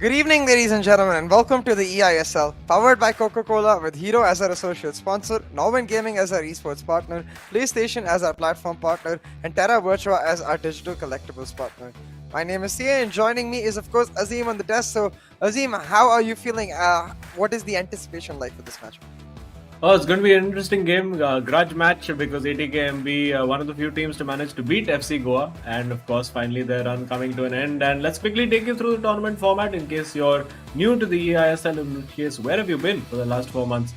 Good evening, ladies and gentlemen, and welcome to the eISL, powered by Coca-Cola with Hero as our associate sponsor, Norman Gaming as our esports partner, PlayStation as our platform partner, and Terra Virtua as our digital collectibles partner. My name is Sia, and joining me is, of course, Azim on the desk. So, Azim, how are you feeling? What is the anticipation like for this match? Oh, it's going to be an interesting game, grudge match, because ATKMB, one of the few teams to manage to beat FC Goa, and of course, finally their run coming to an end. And let's quickly take you through the tournament format in case you're new to the eISL, in which case, where have you been for the last 4 months?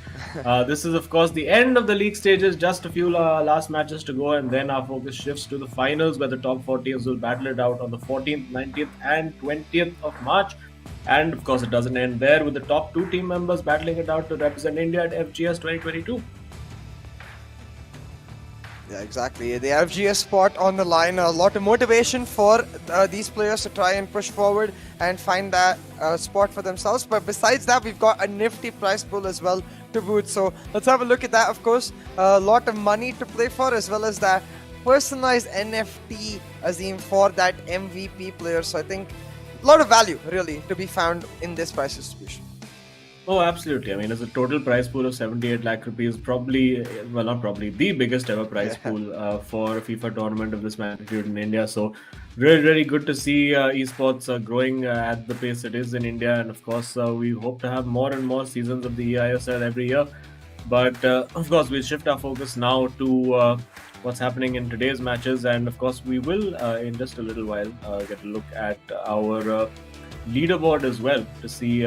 This is, of course, the end of the league stages, just a few last matches to go, and then our focus shifts to the finals, where the top 4 teams will battle it out on the 14th, 19th, and 20th of March. And of course, it doesn't end there, with the top 2 team members battling it out to represent India at FGS 2022. Yeah, exactly. The FGS spot on the line. A lot of motivation for these players to try and push forward and find that spot for themselves. But besides that, we've got a nifty prize pool as well to boot. So let's have a look at that, of course. A lot of money to play for, as well as that personalized NFT, Azim, for that MVP player. So I think a lot of value, really, to be found in this prize distribution. Oh, absolutely. I mean, it's a total prize pool of 78 lakh rupees, probably, well, not probably, the biggest ever prize pool for a FIFA tournament of this magnitude in India. So, really, really good to see esports growing at the pace it is in India. And of course, we hope to have more and more seasons of the eISL every year. But of course, we'll shift our focus now to what's happening in today's matches. And of course, we will, in just a little while, get a look at our leaderboard as well to see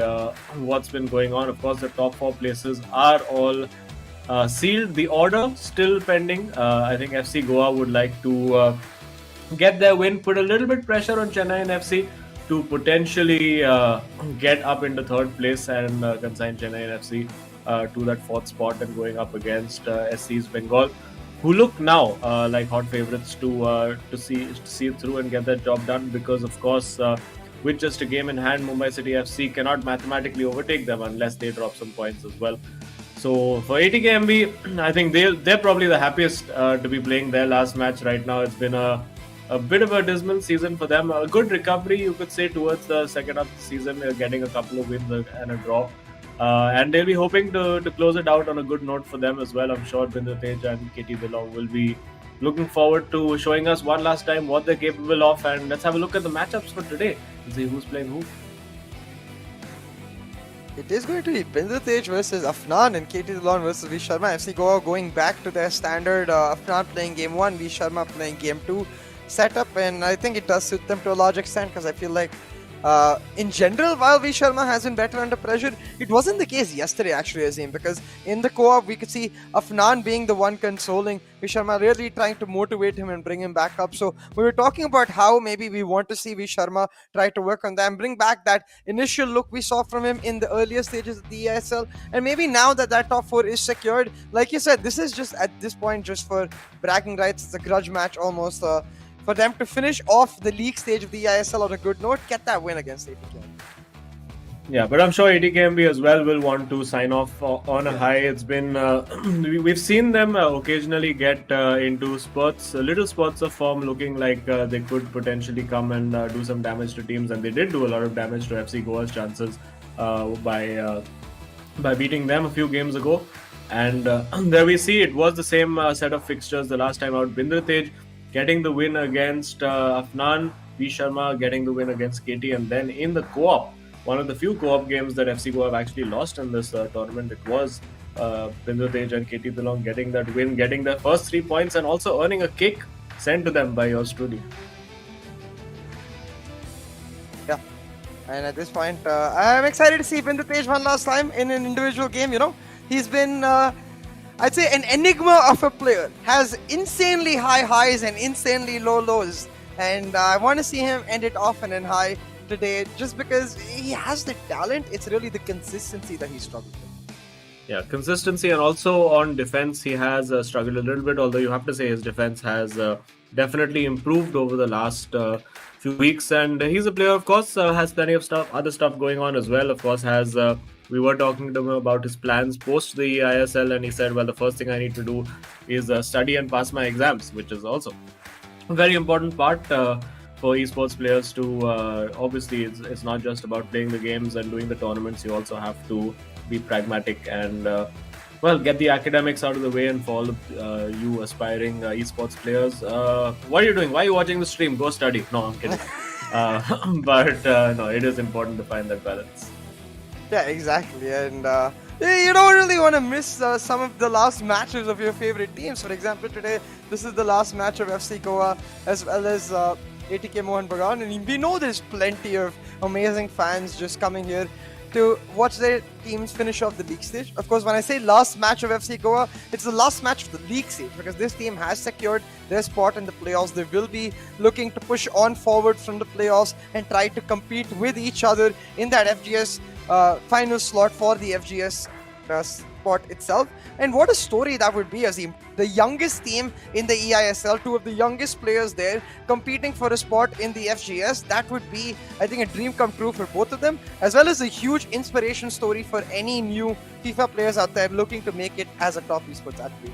what's been going on. Of course, the top 4 places are all sealed. The order still pending. I think FC Goa would like to get their win, put a little bit pressure on Chennai and FC to potentially get up into 3rd place and consign Chennai and FC to that 4th spot and going up against SC's Bengal, who look now like hot favourites to see it through and get that job done, because of course with just a game in hand, Mumbai City FC cannot mathematically overtake them unless they drop some points as well. So for ATKMB, I think they're probably the happiest to be playing their last match right now. It's been a bit of a dismal season for them. A good recovery, you could say, towards the second half of the season, getting a couple of wins and a draw. And they'll be hoping to close it out on a good note for them as well. I'm sure Binder Tej and KT Dilong will be looking forward to showing us one last time what they're capable of. And let's have a look at the matchups for today and see who's playing who. It is going to be Binder Tej versus Afnan and KT Dilong versus V Sharma. FC Goa going back to their standard Afnan playing game 1, V Sharma playing game 2 setup. And I think it does suit them to a large extent, because I feel like in general, while V Sharma has been better under pressure, it wasn't the case yesterday, actually, Azim, because in the co-op, we could see Afnan being the one consoling V Sharma, really trying to motivate him and bring him back up. So we were talking about how maybe we want to see V Sharma try to work on that and bring back that initial look we saw from him in the earlier stages of the EISL. And maybe now that top 4 is secured, like you said, this is just at this point just for bragging rights. It's a grudge match almost. For them to finish off the league stage of the eISL on a good note, get that win against ATK. Yeah, but I'm sure ATKMB as well will want to sign off on a high. It's been we've seen them occasionally get into little spurts of form, looking like they could potentially come and do some damage to teams, and they did do a lot of damage to FC Goa's chances by beating them a few games ago. And there we see it was the same set of fixtures the last time out. Binder Tej getting the win against Afnan, V Sharma getting the win against KT, and then in the co-op, one of the few co-op games that FC Goa have actually lost in this tournament, it was Binder Tej and KT Dilong getting that win, getting their first 3 points, and also earning a kick sent to them by yours truly. Yeah, and at this point, I'm excited to see Binder Tej one last time in an individual game. You know, he's been I'd say an enigma of a player, has insanely high highs and insanely low lows, and I want to see him end it off and in high today, just because he has the talent. It's really the consistency that he struggled with. Yeah, consistency, and also on defense, he has struggled a little bit. Although you have to say his defense has definitely improved over the last few weeks, and he's a player, of course, has plenty of other stuff going on as well. Of course, has we were talking to him about his plans post the eISL, and he said, "Well, the first thing I need to do is study and pass my exams," which is also a very important part for esports players to obviously it's not just about playing the games and doing the tournaments. You also have to be pragmatic and well, get the academics out of the way. And for all of you aspiring esports players, what are you doing? Why are you watching the stream? Go study. No, I'm kidding. But no, it is important to find that balance. Yeah, exactly. And you don't really want to miss some of the last matches of your favorite teams. For example, today, this is the last match of FC Goa as well as ATK Mohun Bagan. And we know there's plenty of amazing fans just coming here to watch their teams finish off the league stage. Of course, when I say last match of FC Goa, it's the last match of the league stage because this team has secured their spot in the playoffs. They will be looking to push on forward from the playoffs and try to compete with each other in that FGS final slot for the FGS spot itself. And what a story that would be as the youngest team in the eISL, two of the youngest players there competing for a spot in the FGS. That would be, I think, a dream come true for both of them, as well as a huge inspiration story for any new FIFA players out there looking to make it as a top esports athlete.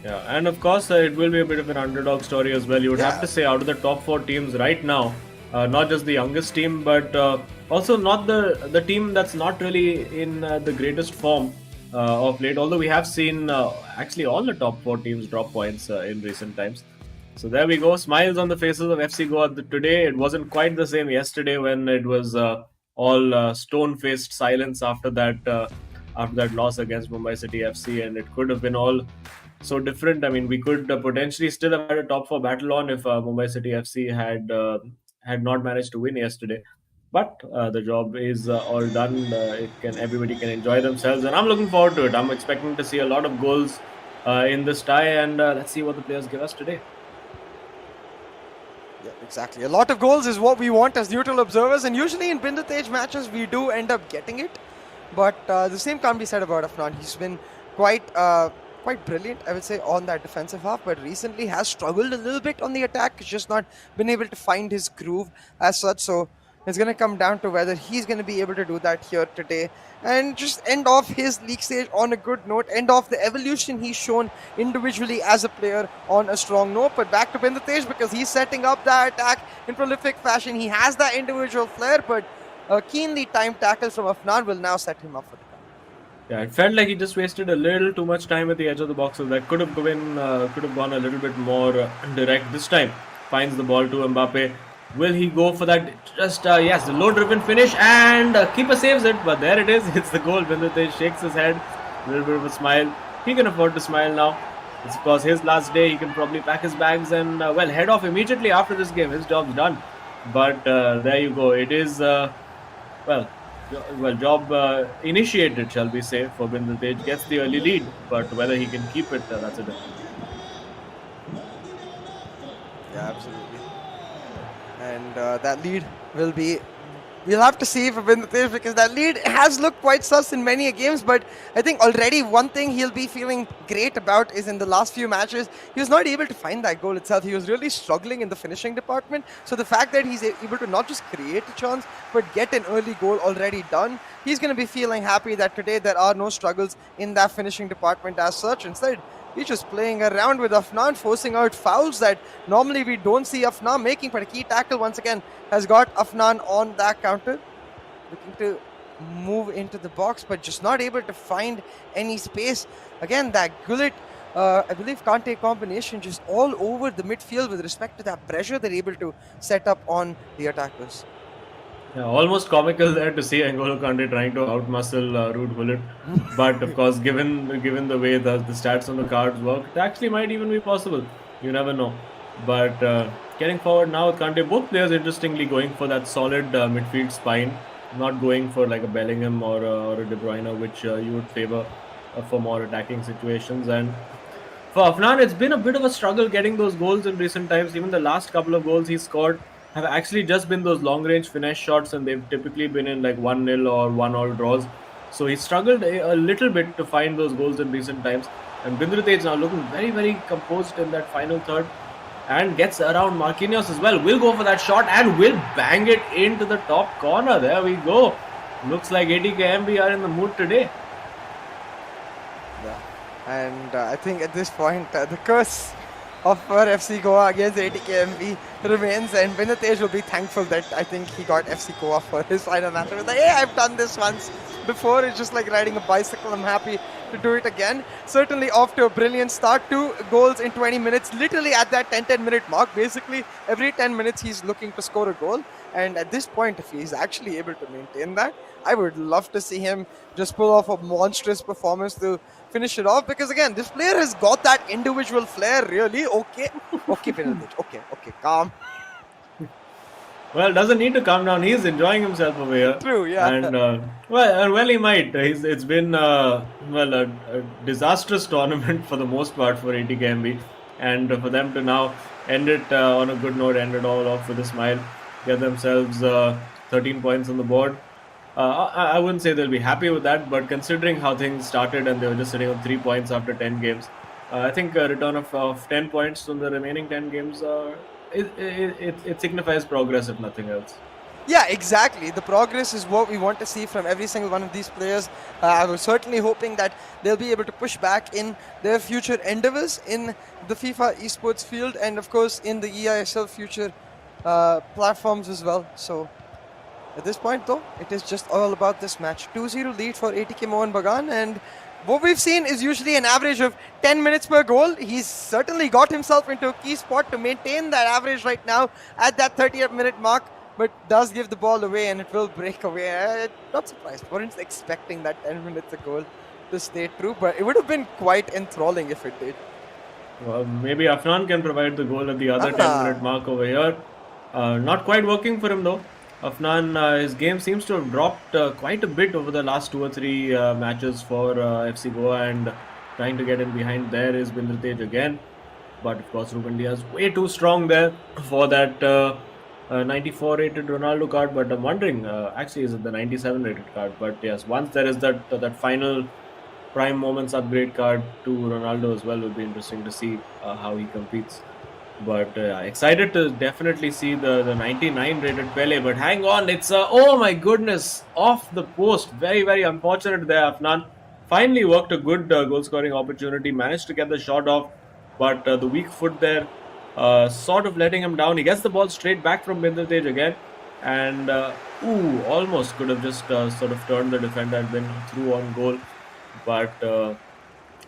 Yeah, and of course, it will be a bit of an underdog story as well. You would have to say, out of the top 4 teams right now, not just the youngest team, but also not the team that's not really in the greatest form of late. Although we have seen actually all the top 4 teams drop points in recent times. So there we go. Smiles on the faces of FC Goa today. It wasn't quite the same yesterday when it was all stone-faced silence after that loss against Mumbai City FC, and it could have been all so different. I mean, we could potentially still have had a top 4 battle on if Mumbai City FC had not managed to win yesterday. But the job is all done. Everybody can enjoy themselves, and I'm looking forward to it. I'm expecting to see a lot of goals in this tie, and let's see what the players give us today. Yeah, exactly. A lot of goals is what we want as neutral observers, and usually in Bindutej matches we do end up getting it. But the same can't be said about Afnan. He's been quite brilliant, I would say, on that defensive half, but recently has struggled a little bit on the attack. He's just not been able to find his groove as such. So it's going to come down to whether he's going to be able to do that here today and just end off his league stage on a good note, end off the evolution he's shown individually as a player on a strong note. But back to Bindutej, because he's setting up that attack in prolific fashion. He has that individual flair, but a keenly timed tackle from Afnan will now set him up for the count. Yeah, it felt like he just wasted a little too much time at the edge of the box. So that could have gone a little bit more direct. This time finds the ball to Mbappe. Will he go for that? Just yes, the low-driven finish, and keeper saves it. But there it is. It's the goal. Bindutej shakes his head, a little bit of a smile. He can afford to smile now. It's because his last day. He can probably pack his bags and well, head off immediately after this game. His job's done. But there you go. It is job initiated, shall we say, for Bindutej. Gets the early lead, but whether he can keep it, that's a different. Yeah, absolutely. And that lead will be, we'll have to see for Bindutej, because that lead has looked quite sus in many games. But I think already one thing he'll be feeling great about is in the last few matches, he was not able to find that goal itself. He was really struggling in the finishing department. So the fact that he's able to not just create a chance, but get an early goal already done, he's going to be feeling happy that today there are no struggles in that finishing department as such. Instead, he's just playing around with Afnan, forcing out fouls that normally we don't see Afnan making. But a key tackle once again has got Afnan on that counter. Looking to move into the box, but just not able to find any space. Again, that Gullit, I believe, Kante combination just all over the midfield with respect to that pressure they're able to set up on the attackers. Yeah, almost comical there to see N'Golo Kante trying to outmuscle Ruud Gullit. But of course, given the way the stats on the cards work, it actually might even be possible. You never know. But getting forward now, Kante, both players interestingly going for that solid midfield spine, not going for like a Bellingham or a De Bruyne, which you would favor for more attacking situations. And for Afnan, it's been a bit of a struggle getting those goals in recent times. Even the last couple of goals he scored have actually just been those long-range finesse shots, and they've typically been in like 1-0 or 1-1 draws. So he struggled a little bit to find those goals in recent times. And Bindratej now looking very, very composed in that final third and gets around Marquinhos as well. Will go for that shot and will bang it into the top corner. There we go. Looks like ATKMB are in the mood today. Yeah, and I think at this point the curse of our FC Goa against ATKMB remains, and Vinatej will be thankful that I think he got FC Goa for his final match. He was like, hey, I've done this once before. It's just like riding a bicycle. I'm happy to do it again. Certainly off to a brilliant start. 2 goals in 20 minutes, literally at that 10 minute mark. Basically, every 10 minutes he's looking to score a goal. And at this point, if he's actually able to maintain that, I would love to see him just pull off a monstrous performance to finish it off, because again, this player has got that individual flair, really. Okay, Vinatej, okay, calm. Well, doesn't need to calm down. He's enjoying himself over here. True, yeah. And well, he might. It's been a disastrous tournament for the most part for ATKMB, and for them to now end it on a good note, end it all off with a smile, get themselves 13 points on the board. I wouldn't say they'll be happy with that, but considering how things started and they were just sitting on 3 points after 10 games, I think a return of 10 points from the remaining 10 games, it signifies progress if nothing else. Yeah, exactly. The progress is what we want to see from every single one of these players. I was certainly hoping that they'll be able to push back in their future endeavors in the FIFA esports field, and of course in the eISL future platforms as well. So at this point, though, it is just all about this match. 2-0 lead for ATK Mohun Bagan, and what we've seen is usually an average of 10 minutes per goal. He's certainly got himself into a key spot to maintain that average right now at that 30th minute mark, but does give the ball away and it will break away. Not surprised. Weren't expecting that 10 minutes a goal to stay true, but it would have been quite enthralling if it did. Well, maybe Afnan can provide the goal at the other 10-minute mark over here. Not quite working for him though. Afnan, his game seems to have dropped quite a bit over the last 2 or 3 matches for FC Goa, and trying to get in behind there is Bindratej again. But of course, Ruben Diaz way too strong there for that 94 rated Ronaldo card. But I'm wondering, actually, is it the 97 rated card? But yes, once there is that final prime moments upgrade card to Ronaldo as well, would be interesting to see how he competes. But excited to definitely see the 99 rated Pele. But hang on, it's oh my goodness, off the post. Very, very unfortunate there, Afnan. Finally worked a good goal scoring opportunity, managed to get the shot off, but the weak foot there sort of letting him down. He gets the ball straight back from Bindratej again, and almost could have just sort of turned the defender and been through on goal. But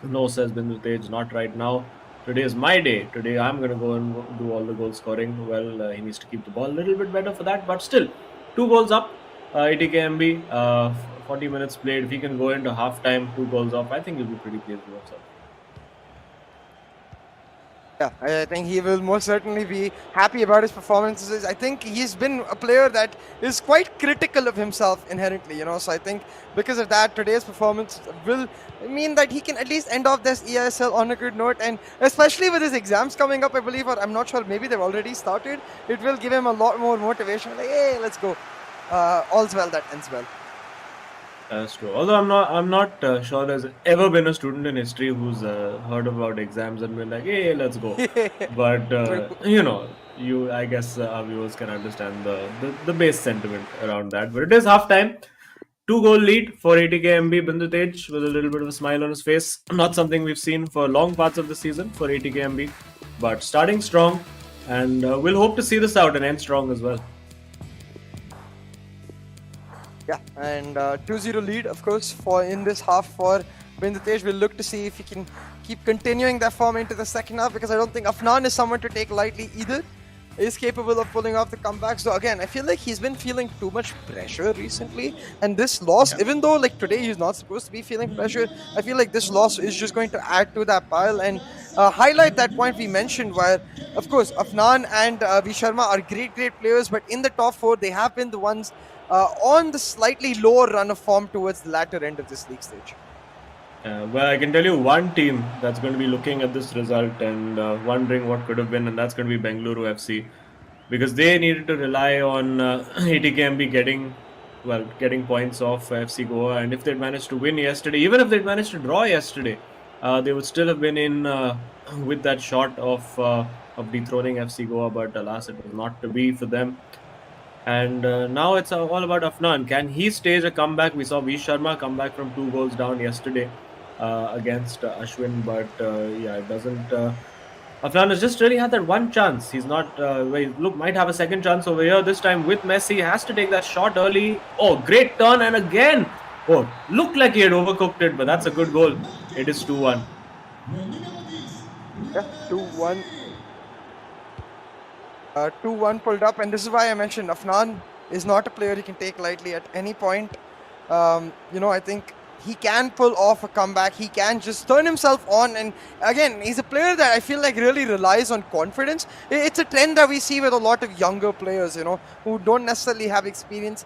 no, says Bindratej, not right now. Today is my day. Today I'm going to go and do all the goal scoring. Well, he needs to keep the ball a little bit better for that, but still, 2 goals up. ATKMB, 40 minutes played. If he can go into halftime, 2 goals up, I think he'll be pretty pleased with himself. Yeah, I think he will most certainly be happy about his performances. I think he's been a player that is quite critical of himself inherently, so I think because of that, today's performance will mean that he can at least end off this eISL on a good note, and especially with his exams coming up, I believe, or I'm not sure, maybe they've already started, it will give him a lot more motivation, like, hey, let's go. All's well that ends well. That's true. Although I'm not sure there's ever been a student in history who's heard about exams and been like, "Hey, let's go." But I guess our viewers can understand the base sentiment around that. But it is halftime. 2-goal lead for ATKMB. Bindratej with a little bit of a smile on his face. Not something we've seen for long parts of the season for ATKMB, but starting strong, and we'll hope to see this out and end strong as well. Yeah, and 2-0 lead, of course, for in this half for Bindratej. We'll look to see if he can keep continuing that form into the second half, because I don't think Afnan is someone to take lightly either. He is capable of pulling off the comeback. So again, I feel like he's been feeling too much pressure recently, and this loss, even though like today he's not supposed to be feeling pressure, I feel like this loss is just going to add to that pile and highlight that point we mentioned, where of course Afnan and V Sharma are great players, but in the top 4 they have been the ones on the slightly lower run of form towards the latter end of this league stage. Well, I can tell you one team that's going to be looking at this result and wondering what could have been, and that's going to be Bengaluru FC, because they needed to rely on ATKMB getting getting points off FC Goa. And if they'd managed to win yesterday, even if they'd managed to draw yesterday, they would still have been in with that shot of dethroning FC Goa. But alas, it was not to be for them. And now it's all about Afnan. Can he stage a comeback? We saw V Sharma come back from 2 goals down yesterday against Ashwin, but yeah, it doesn't. Afnan has just really had that one chance. He's not. Might have a second chance over here this time with Messi. He has to take that shot early. Oh, great turn, and again. Oh, looked like he had overcooked it, but that's a good goal. It is 2-1. Yeah, 2-1. 2-1 pulled up, and this is why I mentioned Afnan is not a player you can take lightly at any point. I think he can pull off a comeback. He can just turn himself on, and again, he's a player that I feel like really relies on confidence. It's a trend that we see with a lot of younger players, who don't necessarily have experience.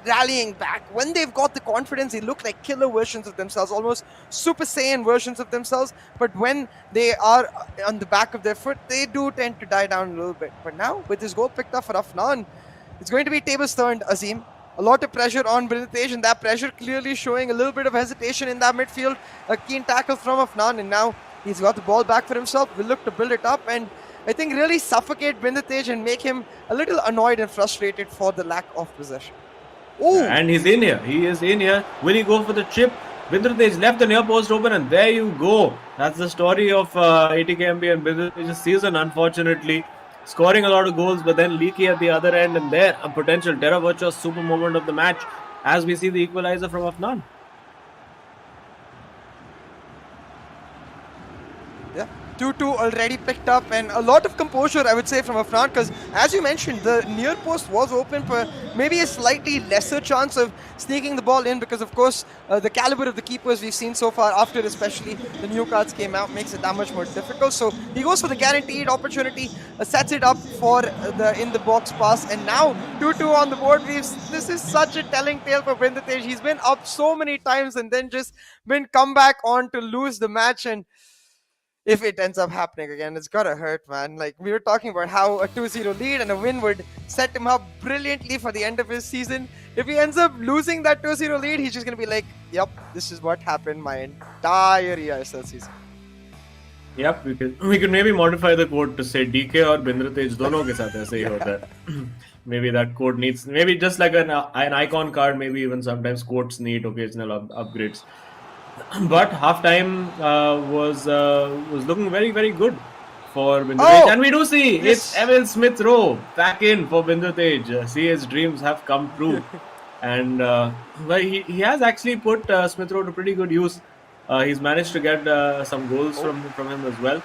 Rallying back when they've got the confidence, they look like killer versions of themselves, almost Super Saiyan versions of themselves. But when they are on the back of their foot, they do tend to die down a little bit. But now with this goal picked up for Afnan, it's going to be tables turned. Azim, a lot of pressure on Brinditej, and that pressure clearly showing a little bit of hesitation in that midfield. A keen tackle from Afnan, and now he's got the ball back for himself. Will look to build it up, and I think really suffocate Brinditej and make him a little annoyed and frustrated for the lack of possession. Ooh. And he's in here. He is in here. Will he go for the chip? Brinditej left the near post open, and there you go. That's the story of ATKMB and Brinditej's season, unfortunately. Scoring a lot of goals, but then leaky at the other end, and there a potential Terra Virtuo's super moment of the match as we see the equalizer from Afnan. Yeah, 2-2 already picked up, and a lot of composure, I would say, from Afnan, because as you mentioned, the near post was open for maybe a slightly lesser chance of sneaking the ball in, because of course the caliber of the keepers we've seen so far, after especially the new cards came out, makes it that much more difficult. So he goes for the guaranteed opportunity, sets it up for the in the box pass, and now 2-2 on the board. This is such a telling tale for Brinditej. He's been up so many times and then just been come back on to lose the match, and if it ends up happening again, it's gotta hurt, man. Like, we were talking about how a 2-0 lead and a win would set him up brilliantly for the end of his season. If he ends up losing that 2-0 lead, he's just gonna be like, yep, this is what happened my entire eISL season. Yep, we could maybe modify the quote to say DK or Brinditej dono ke saath aise hi hota hai. Maybe that quote needs, maybe just like an icon card, maybe even sometimes quotes need occasional upgrades. But halftime was looking very, very good for Brinditej. And we do see it's Emil Smith Rowe back in for Brinditej. See, his dreams have come true. And he has actually put Smith Rowe to pretty good use. He's managed to get some goals from him as well.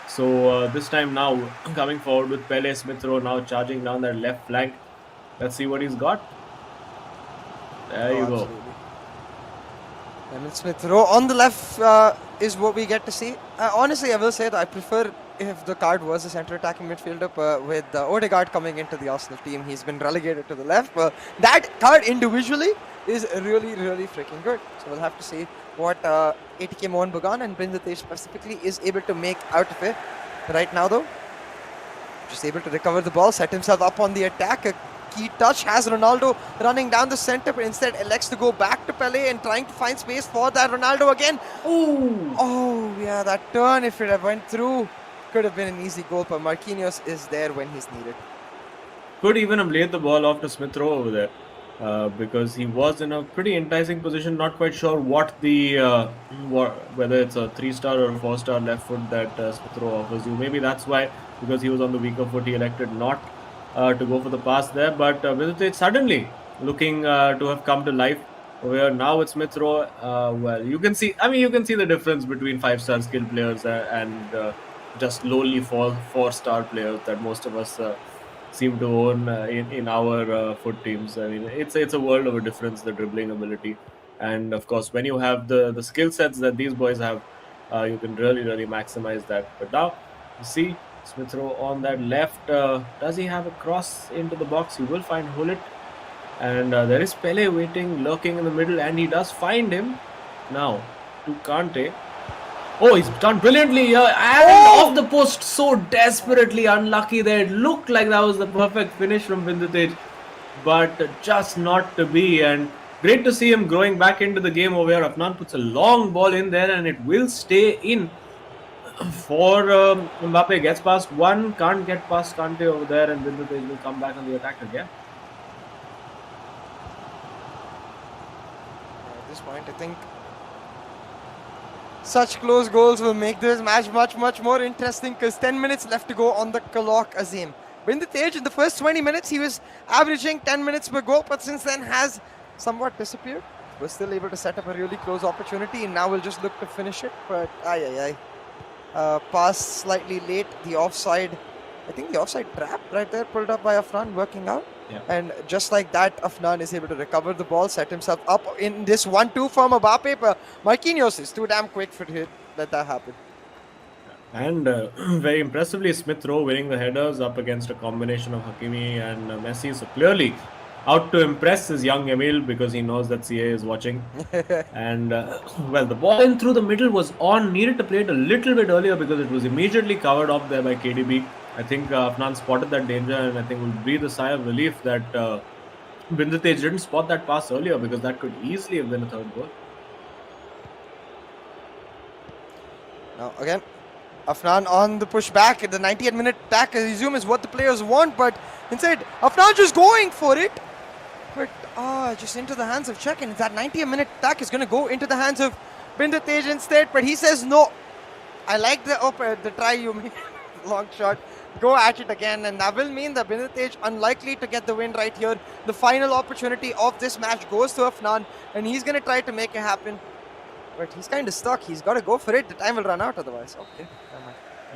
So this time now coming forward with Pele, Smith Rowe now charging down that left flank. Let's see what he's got. There you go. Emil Smith Rowe on the left is what we get to see. Honestly, I will say that I prefer if the card was a centre attacking midfielder, with Odegaard coming into the Arsenal team. He's been relegated to the left. That card individually is really, really freaking good. So we'll have to see what ATK Mohun Bagan and Brinditej specifically is able to make out of it. Right now though, just able to recover the ball, set himself up on the attack. A key touch has Ronaldo running down the centre, but instead elects to go back to Pele and trying to find space for that Ronaldo again. Ooh! Oh yeah, that turn, if it had went through, could have been an easy goal, but Marquinhos is there when he's needed. Could even have laid the ball off to Smith Rowe over there. Because he was in a pretty enticing position. Not quite sure what the whether it's a 3-star or a 4-star left foot that Smith Rowe offers you. Maybe that's why, because he was on the weaker foot, he elected not to go for the pass there. But Brinditej suddenly looking to have come to life over here. Now with Smith Rowe, well, you can see. I mean, you can see the difference between 5-star skilled players and just lowly 4-star players that most of us seem to own in our foot teams. I mean, it's a world of a difference, the dribbling ability, and of course, when you have the skill sets that these boys have, you can really maximize that. But now, you see Smith Rowe on that left. Does he have a cross into the box? He will find Hullet, and there is Pele waiting, lurking in the middle, and he does find him now to Kante. Oh, he's done brilliantly here, and off the post, so desperately unlucky there. It looked like that was the perfect finish from Brinditej. but just not to be. And great to see him growing back into the game over here. Afnan puts a long ball in there and it will stay in for Mbappe. Gets past one, can't get past Kante over there, and Vintage will come back on the attack again. At this point, I think such close goals will make this match much more interesting because 10 minutes left to go on the clock, Azim. Vintage, in the first 20 minutes, he was averaging 10 minutes per goal, but since then has somewhat disappeared. We're still able to set up a really close opportunity, and now we'll just look to finish it. But pass slightly late. The offside, I think the offside trap right there pulled up by Afnan working out. Yeah. And just like that, Afnan is able to recover the ball, set himself up in this 1-2 from Mbappe. But Marquinhos is too damn quick for it. Let that happen. And very impressively, Smith Rowe winning the headers up against a combination of Hakimi and Messi. So clearly out to impress his young Emil because he knows that CA is watching. And well, the ball in through the middle was on. Needed to play it a little bit earlier because it was immediately covered up there by KDB. I think Afnan spotted that danger, and I think will breathe a sigh of relief that Binditej didn't spot that pass earlier because that could easily have been a third goal. Now again, Afnan on the pushback. The 90th minute attack, I assume, is what the players want, but instead, Afnan just going for it. But just into the hands of Czech, and that 90th minute attack is going to go into the hands of Binditej instead. But he says no. I like the try you made, long shot. Go at it again, and that will mean that Binditej unlikely to get the win right here. The final opportunity of this match goes to Afnan, and he's going to try to make it happen. But he's kind of stuck. He's got to go for it. The time will run out otherwise. Okay.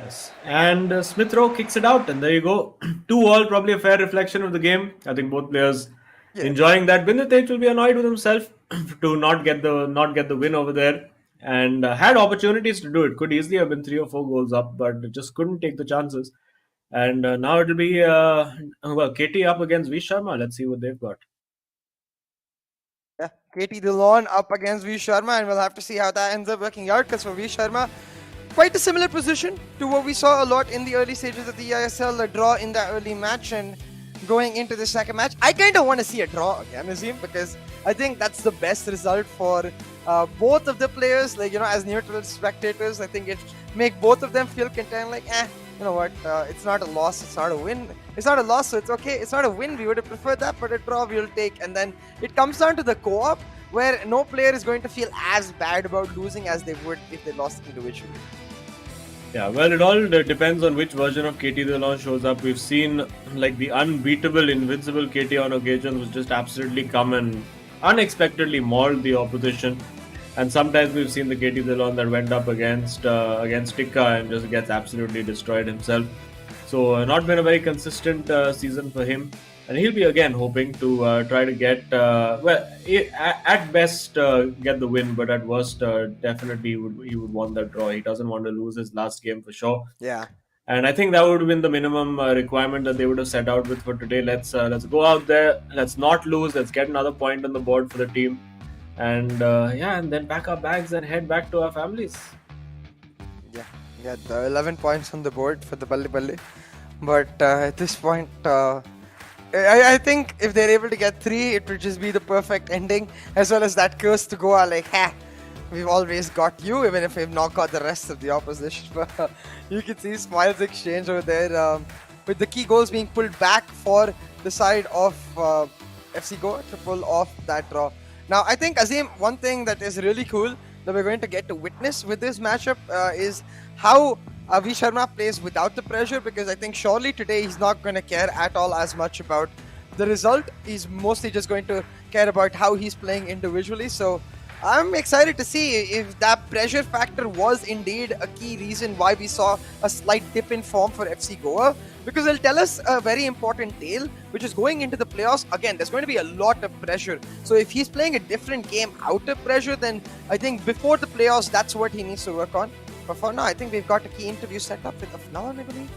Yes. And Smith Rowe kicks it out, and there you go. 2-2, probably a fair reflection of the game. I think both players enjoying that. Binditej will be annoyed with himself to not get the win over there, and had opportunities to do it. Could easily have been 3 or 4 goals up, but just couldn't take the chances. And now it'll be KT up against V Sharma. Let's see what they've got. Yeah, KT Dillon up against V Sharma, and we'll have to see how that ends up working out, because for V Sharma, quite a similar position to what we saw a lot in the early stages of the eISL, a draw in that early match, and going into the second match, I kind of want to see a draw again, Azim, because I think that's the best result for both of the players. Like, as neutral spectators, I think it make both of them feel content, like, you know what, it's not a loss, it's not a win. It's not a loss, so it's okay. It's not a win, we would have preferred that, but a draw we'll take. And then it comes down to the co-op, where no player is going to feel as bad about losing as they would if they lost individually. Yeah, well, it all depends on which version of KT the launch shows up. We've seen like the unbeatable, invincible KT on occasions, which just absolutely come and unexpectedly mauled the opposition. And sometimes we've seen the KT Dillon that went up against Tikka and just gets absolutely destroyed himself. So not been a very consistent season for him. And he'll be again hoping to try to get, at best get the win, but at worst definitely he would want that draw. He doesn't want to lose his last game for sure. Yeah. And I think that would have been the minimum requirement that they would have set out with for today. Let's go out there. Let's not lose. Let's get another point on the board for the team. And and then pack our bags and head back to our families. Yeah, the 11 points on the board for the Balli Balli. But at this point, I think if they're able to get 3, it would just be the perfect ending, as well as that curse to go like, we've always got you, even if we've not got the rest of the opposition. But you can see Smiles exchange over there, with the key goals being pulled back for the side of FC Goa to pull off that draw. Now, I think, Azim, one thing that is really cool that we're going to get to witness with this matchup is how V Sharma plays without the pressure, because I think surely today he's not going to care at all as much about the result. He's mostly just going to care about how he's playing individually. So I'm excited to see if that pressure factor was indeed a key reason why we saw a slight dip in form for FC Goa, because it'll tell us a very important tale, which is going into the playoffs. Again, there's going to be a lot of pressure. So if he's playing a different game out of pressure, then I think before the playoffs, that's what he needs to work on. But for now, I think we've got a key interview set up with Afnan, I believe.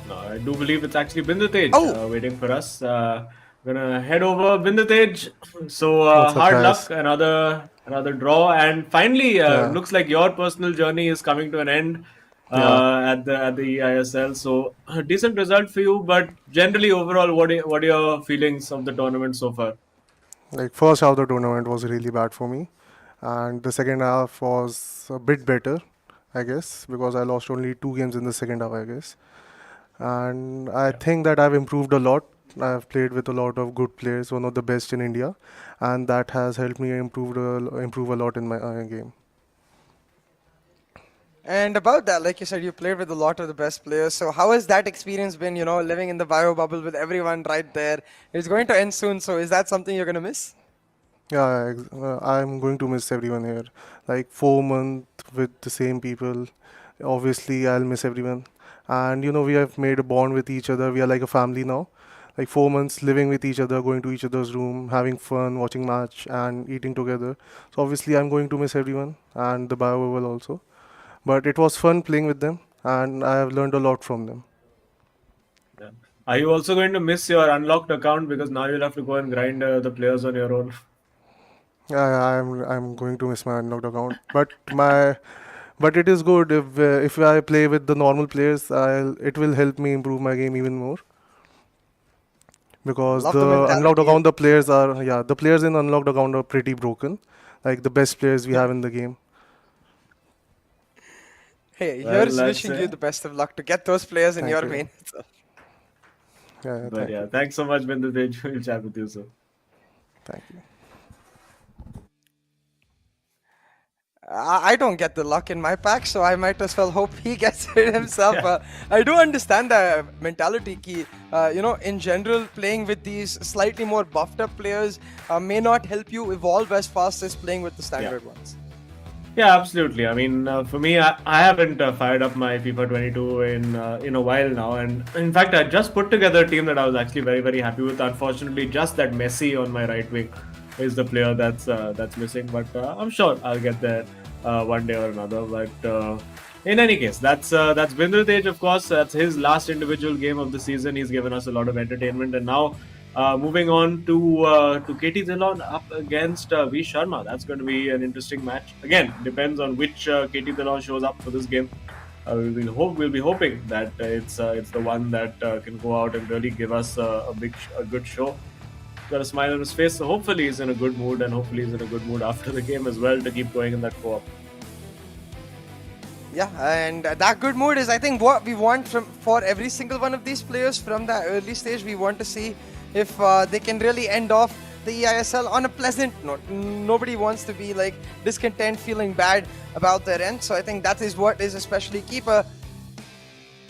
No, I do believe it's actually Binditej waiting for us. Gonna head over Binditej. So hard luck, another draw, and finally looks like your personal journey is coming to an end. at the eISL. So a decent result for you, but generally overall, what are your feelings of the tournament so far? Like first half of the tournament was really bad for me, and the second half was a bit better, I guess, because I lost only 2 games in the second half, I guess. And I Yeah. think that I've improved a lot. I've played with a lot of good players, one of the best in India, and that has helped me improve a lot in my game. And about that, like you said, you played with a lot of the best players. So how has that experience been, living in the bio bubble with everyone right there? It's going to end soon, so is that something you're going to miss? Yeah, I'm going to miss everyone here. Like 4 months with the same people. Obviously, I'll miss everyone. And we have made a bond with each other. We are like a family now. Like 4 months living with each other, going to each other's room, having fun, watching match, and eating together. So obviously, I'm going to miss everyone and the bio bubble also. But it was fun playing with them, and I have learned a lot from them. Yeah. Are you also going to miss your unlocked account because now you'll have to go and grind the players on your own? Yeah, I'm going to miss my unlocked account, but it is good if I play with the normal players. It will help me improve my game even more because Love the the unlocked mentality. account the players in unlocked account are pretty broken, like the best players we have in the game. Hey, Well, here's that's wishing you it. the best of luck to get those players in Thank your you. vein. Yeah, But thank yeah, you, thanks so much, Bindu. We'll chat with you soon. thank you. I don't get the luck in my pack, so I might as well hope he gets it himself. I do understand the mentality key. In general, playing with these slightly more buffed up players may not help you evolve as fast as playing with the Yeah. standard ones. Yeah, absolutely. I mean, for me, I haven't fired up my FIFA 22 in a while now, and in fact, I just put together a team that I was actually very very happy with. Unfortunately, just that Messi on my right wing is the player that's missing, but I'm sure I'll get there one day or another. But in any case, that's Bindra Tej, of course. That's his last individual game of the season. He's given us a lot of entertainment, and now moving on to KT Dhillon up against V Sharma. That's going to be an interesting match. Again, depends on which KT Dhillon shows up for this game. We'll be hoping that it's the one that can go out and really give us a good show. Got a smile on his face, so hopefully he's in a good mood, and hopefully he's in a good mood after the game as well to keep going in that co-op. Yeah, and that good mood is, I think, what we want for every single one of these players from the early stage. We want to see if they can really end off the eISL on a pleasant note. Nobody wants to be like discontent, feeling bad about their end. So I think that is what is especially key.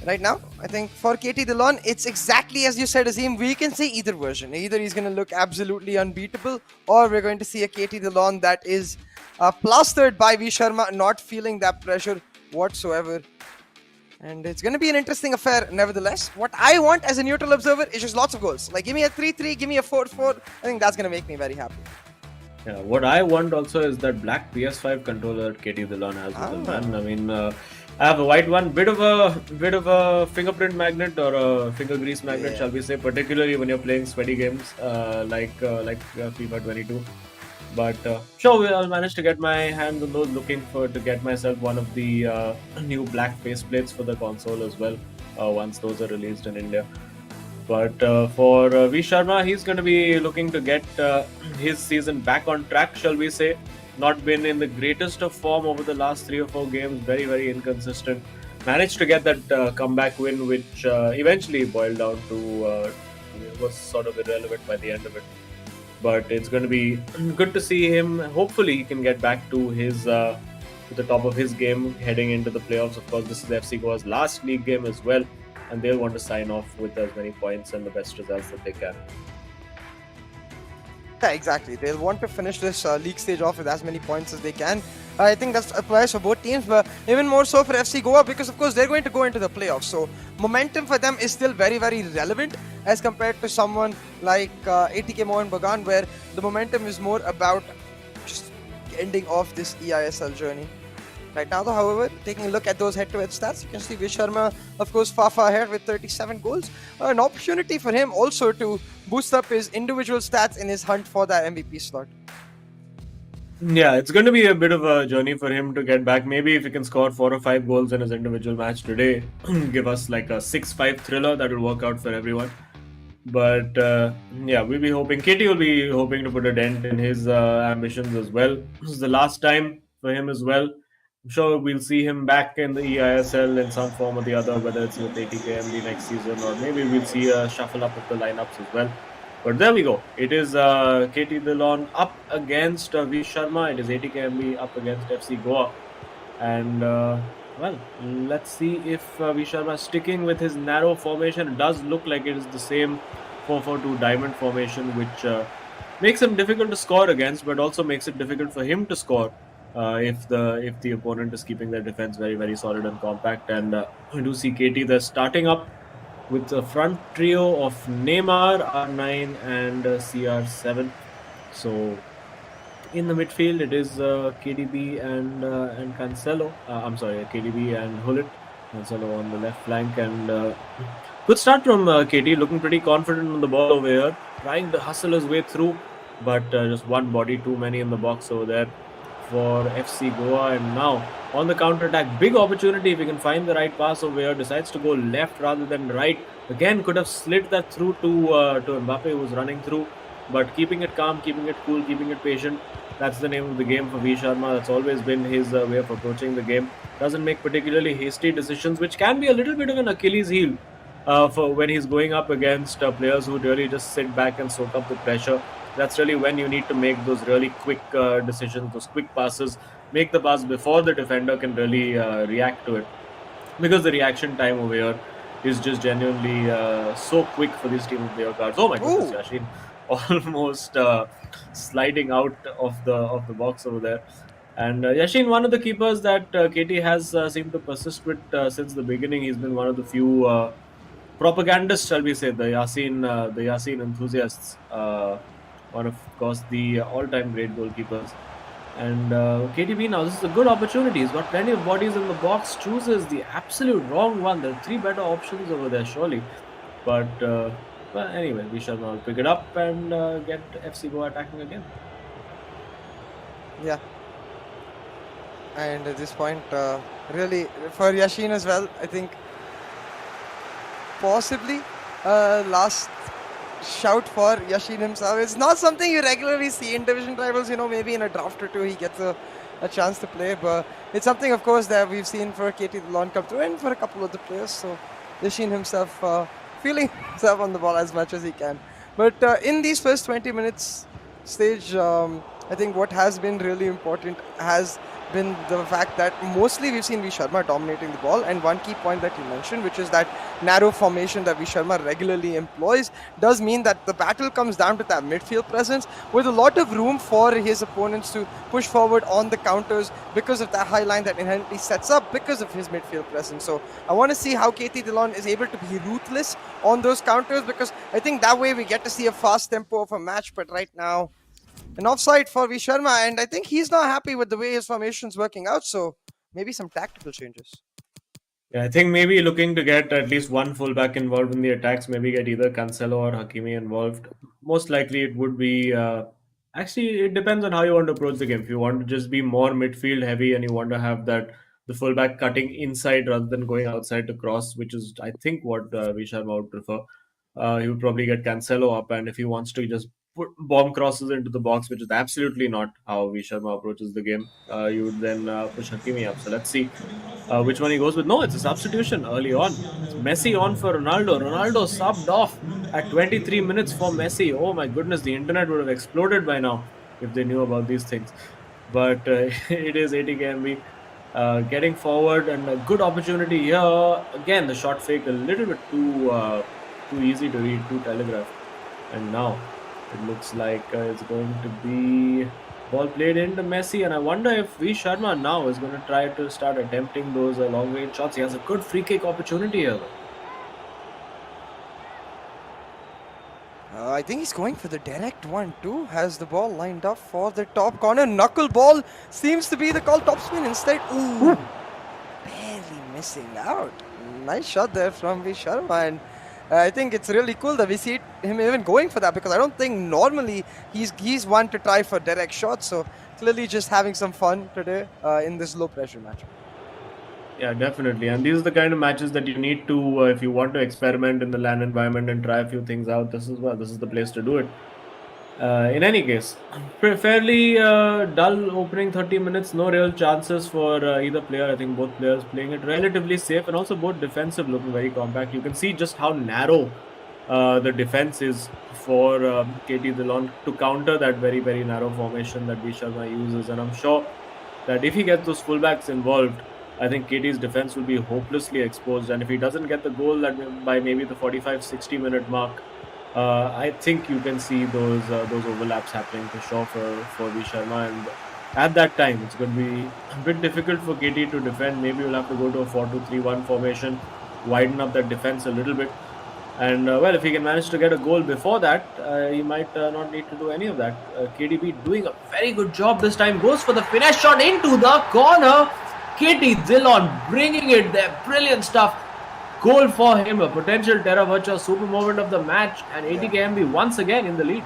Right now, I think for KT Dhillon, it's exactly as you said, Azim. We can see either version. Either he's going to look absolutely unbeatable, or we're going to see a KT Dhillon that is plastered by V Sharma, not feeling that pressure whatsoever. And it's going to be an interesting affair, nevertheless. What I want as a neutral observer is just lots of goals. Like, give me a 3-3, give me a 4-4. I think that's going to make me very happy. Yeah, what I want also is that black PS5 controller that KT Dhillon has with him, man. I mean, I have a white one, bit of a fingerprint magnet or a finger grease magnet, shall we say, particularly when you're playing sweaty games like FIFA 22. But sure, I'll manage to get my hands on those. Looking to get myself one of the new black faceplates for the console as well once those are released in India. But for V Sharma, he's going to be looking to get his season back on track, shall we say. Not been in the greatest of form over the last 3 or 4 games, very, very inconsistent. Managed to get that comeback win, which eventually boiled down to was sort of irrelevant by the end of it. But it's going to be good to see him. Hopefully, he can get back to the top of his game heading into the playoffs. Of course, this is FC Goa's last league game as well, and they'll want to sign off with as many points and the best results that they can. Yeah, exactly. They'll want to finish this league stage off with as many points as they can. I think that applies for both teams, but even more so for FC Goa because, of course, they're going to go into the playoffs. So momentum for them is still very, very relevant as compared to someone like ATK Mohun Bagan, where the momentum is more about just ending off this eISL journey. Right now, though, however, taking a look at those head-to-head stats, you can see Vish Sharma, of course, far ahead with 37 goals. An opportunity for him also to boost up his individual stats in his hunt for that MVP slot. Yeah, it's going to be a bit of a journey for him to get back. Maybe if he can score 4 or 5 goals in his individual match today, give us like a 6-5 thriller, that will work out for everyone. But yeah, we'll be hoping. Katie will be hoping to put a dent in his ambitions as well. This is the last time for him as well. I'm sure we'll see him back in the eISL in some form or the other, whether it's with ATKMB next season or maybe we'll see a shuffle up of the lineups as well. But there we go. It is Katie Dillon up against V Sharma. It is ATKMB up against FC Goa. And well, let's see if V Sharma is sticking with his narrow formation. It does look like it is the same 4-4-2 diamond formation, which makes him difficult to score against, but also makes it difficult for him to score if the opponent is keeping their defense very solid and compact. And we do see KT there starting up with a front trio of Neymar, R9, and CR7. So in the midfield, it is KDB and Cancelo. I'm sorry, KDB and Hullet. Cancelo on the left flank, and good start from KT. Looking pretty confident on the ball over here, trying to hustle his way through, but just one body too many in the box over there for FC Goa. And now on the counter attack, big opportunity if he can find the right pass over here. Decides to go left rather than right. Again, could have slid that through to Mbappe, who was running through, but keeping it calm, keeping it cool, keeping it patient. That's the name of the game for V Sharma. That's always been his way of approaching the game. Doesn't make particularly hasty decisions, which can be a little bit of an Achilles heel for when he's going up against players who really just sit back and soak up the pressure. That's really when you need to make those really quick decisions, those quick passes. Make the pass before the defender can really react to it, because the reaction time over here is just genuinely so quick for these team of player cards. Oh my goodness, Yashin almost sliding out of the box over there. And Yashin, one of the keepers that KT has seemed to persist with since the beginning. He's been one of the few propagandists, shall we say, the Yasin enthusiasts. One of course the all-time great goalkeepers. And KTB now, this is a good opportunity. He's got plenty of bodies in the box. Chooses the absolute wrong one. There are 3 better options over there, surely. But well, anyway, we shall now pick it up and get FC Goa attacking again. Yeah. And at this point, really, for Yashin as well, I think possibly last shout for Yashin himself. It's not something you regularly see in division rivals. Maybe in a draft or two he gets a chance to play, but it's something, of course, that we've seen for KT Dillon come through and for a couple of the players. So Yashin himself feeling himself on the ball as much as he can. But in these first 20 minutes stage, I think what has been really important has been the fact that mostly we've seen V Sharma dominating the ball, and one key point that you mentioned, which is that narrow formation that V Sharma regularly employs, does mean that the battle comes down to that midfield presence with a lot of room for his opponents to push forward on the counters because of that high line that inherently sets up because of his midfield presence. So I want to see how KT Dillon is able to be ruthless on those counters, because I think that way we get to see a fast tempo of a match. But right now, an offside for V Sharma, and I think he's not happy with the way his formation's working out, so maybe some tactical changes. Yeah, I think maybe looking to get at least one fullback involved in the attacks, maybe get either Cancelo or Hakimi involved. Most likely it would be actually, it depends on how you want to approach the game. If you want to just be more midfield heavy and you want to have that the fullback cutting inside rather than going outside to cross, which is I think what V Sharma would prefer. He would probably get Cancelo up, and if he wants to just put bomb crosses into the box, which is absolutely not how V Sharma approaches the game, you would then push Hakimi up. So let's see which one he goes with. No, it's a substitution early on. It's Messi on for Ronaldo. Ronaldo subbed off at 23 minutes for Messi. Oh my goodness, the internet would have exploded by now if they knew about these things. But it is ATKMB getting forward, and a good opportunity here. Again, the shot fake a little bit too easy to read, too telegraphed. And now it looks like it's going to be ball played into Messi, and I wonder if V Sharma now is going to try to start attempting those long range shots. He has a good free kick opportunity here. I think he's going for the direct one too. Has the ball lined up for the top corner. Knuckle ball seems to be the call. Topspin instead. Ooh, barely missing out. Nice shot there from V Sharma, and I think it's really cool that we see him even going for that, because I don't think normally he's one to try for direct shots. So clearly just having some fun today in this low pressure match. Yeah, definitely. And these are the kind of matches that you need to, if you want to experiment in the LAN environment and try a few things out. This is the place to do it. In any case, fairly dull opening 30 minutes. No real chances for either player. I think both players playing it relatively safe, and also both defensive looking very compact. You can see just how narrow the defense is for KT Dillon to counter that very, very narrow formation that V Sharma uses. And I'm sure that if he gets those fullbacks involved, I think KT's defense will be hopelessly exposed. And if he doesn't get the goal by maybe the 45-60 minute mark, I think you can see those overlaps happening for sure for V Sharma. And at that time, it's going to be a bit difficult for KT to defend. Maybe you'll have to go to a 4-2-3-1 formation, widen up that defense a little bit. And well, if he can manage to get a goal before that, he might not need to do any of that. KDB doing a very good job this time. Goes for the finesse shot into the corner. KT Dillon bringing it there. Brilliant stuff. Goal for him. A potential Terra Virtua super moment of the match. And ATKMB once again in the lead.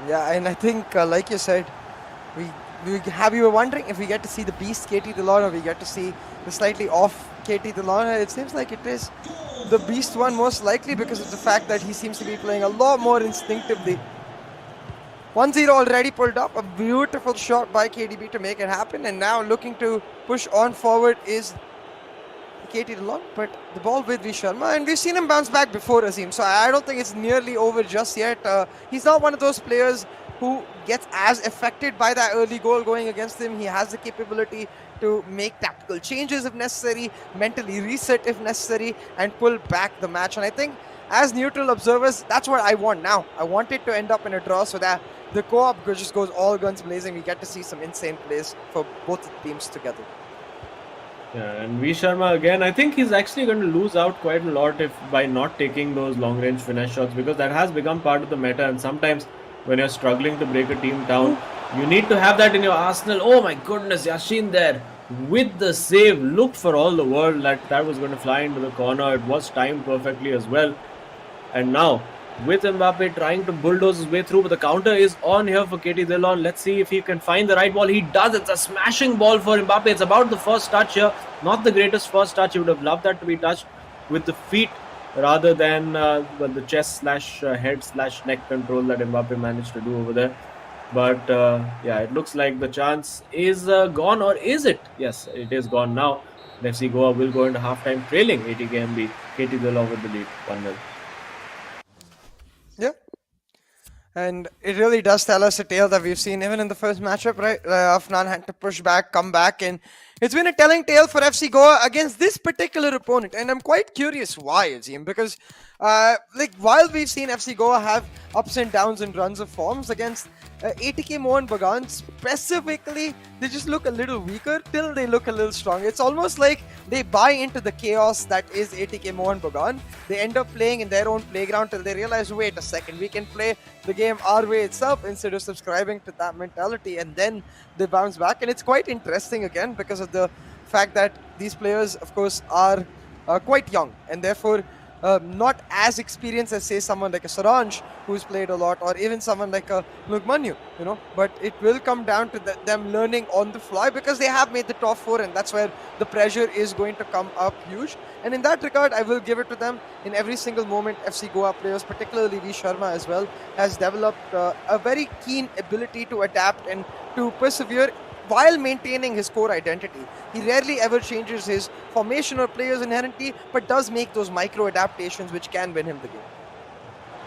Yeah, and I think, like you said, we were wondering if we get to see the beast KT Dillon or we get to see the slightly off KT Dillon. It seems like it is the beast one most likely because of the fact that he seems to be playing a lot more instinctively. 1-0 already pulled up. A beautiful shot by KDB to make it happen. And now looking to push on forward is KT Dillon. But the ball with V Sharma. And we've seen him bounce back before, Azim. So I don't think it's nearly over just yet. He's not one of those players who gets as affected by that early goal going against him. He has the capability to make tactical changes if necessary, mentally reset if necessary, and pull back the match. And I think as neutral observers, that's what I want now. I want it to end up in a draw so that the co-op just goes all guns blazing. We get to see some insane plays for both teams together. Yeah, and V Sharma again, I think he's actually going to lose out quite a lot if by not taking those long-range finesse shots, because that has become part of the meta. And sometimes when you're struggling to break a team down, you need to have that in your arsenal. Oh my goodness, Yashin there with the save. Looked for all the world that was going to fly into the corner. It was timed perfectly as well. And now with Mbappe trying to bulldoze his way through, but the counter is on here for KT Dillon. Let's see if he can find the right ball. He does. It's a smashing ball for Mbappe. It's about the first touch here. Not the greatest first touch. He would have loved that to be touched with the feet rather than the chest / head / neck control that Mbappe managed to do over there. But yeah, it looks like the chance is gone, or is it? Yes, it is gone now. FC Goa will go into halftime trailing ATKMB. KT Dillon with the lead, 1-0. Yeah. And it really does tell us a tale that we've seen even in the first matchup, right? Afnan had to push back, come back, and it's been a telling tale for FC Goa against this particular opponent. And I'm quite curious why, Azim, because while we've seen FC Goa have ups and downs and runs of forms against ATK Mohun Bagan specifically, they just look a little weaker till they look a little stronger. It's almost like they buy into the chaos that is ATK Mohun Bagan. They end up playing in their own playground till they realize, wait a second, we can play the game our way itself instead of subscribing to that mentality, and then they bounce back. And it's quite interesting again because of the fact that these players, of course, are quite young and therefore not as experienced as, say, someone like a Saranj who's played a lot, or even someone like a Lugmanu, but it will come down to them learning on the fly because they have made the top 4, and that's where the pressure is going to come up huge. And in that regard, I will give it to them. In every single moment, FC Goa players, particularly V Sharma as well, has developed a very keen ability to adapt and to persevere while maintaining his core identity. He rarely ever changes his formation or players inherently, but does make those micro adaptations which can win him the game.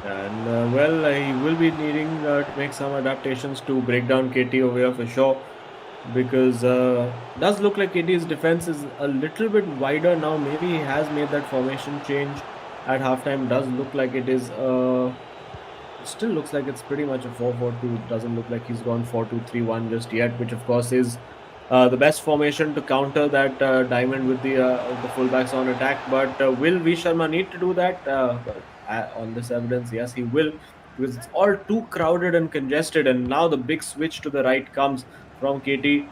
And well, he will be needing to make some adaptations to break down KT over here for sure, because it does look like KT's defense is a little bit wider now. Maybe he has made that formation change at halftime. Does look like it is still looks like it's pretty much a 4-4-2. It doesn't look like he's gone 4-2-3-1 just yet, which of course is the best formation to counter that diamond with the fullbacks on attack. But will V Sharma need to do that? On this evidence, yes, he will, because it's all too crowded and congested. And now the big switch to the right comes from KT.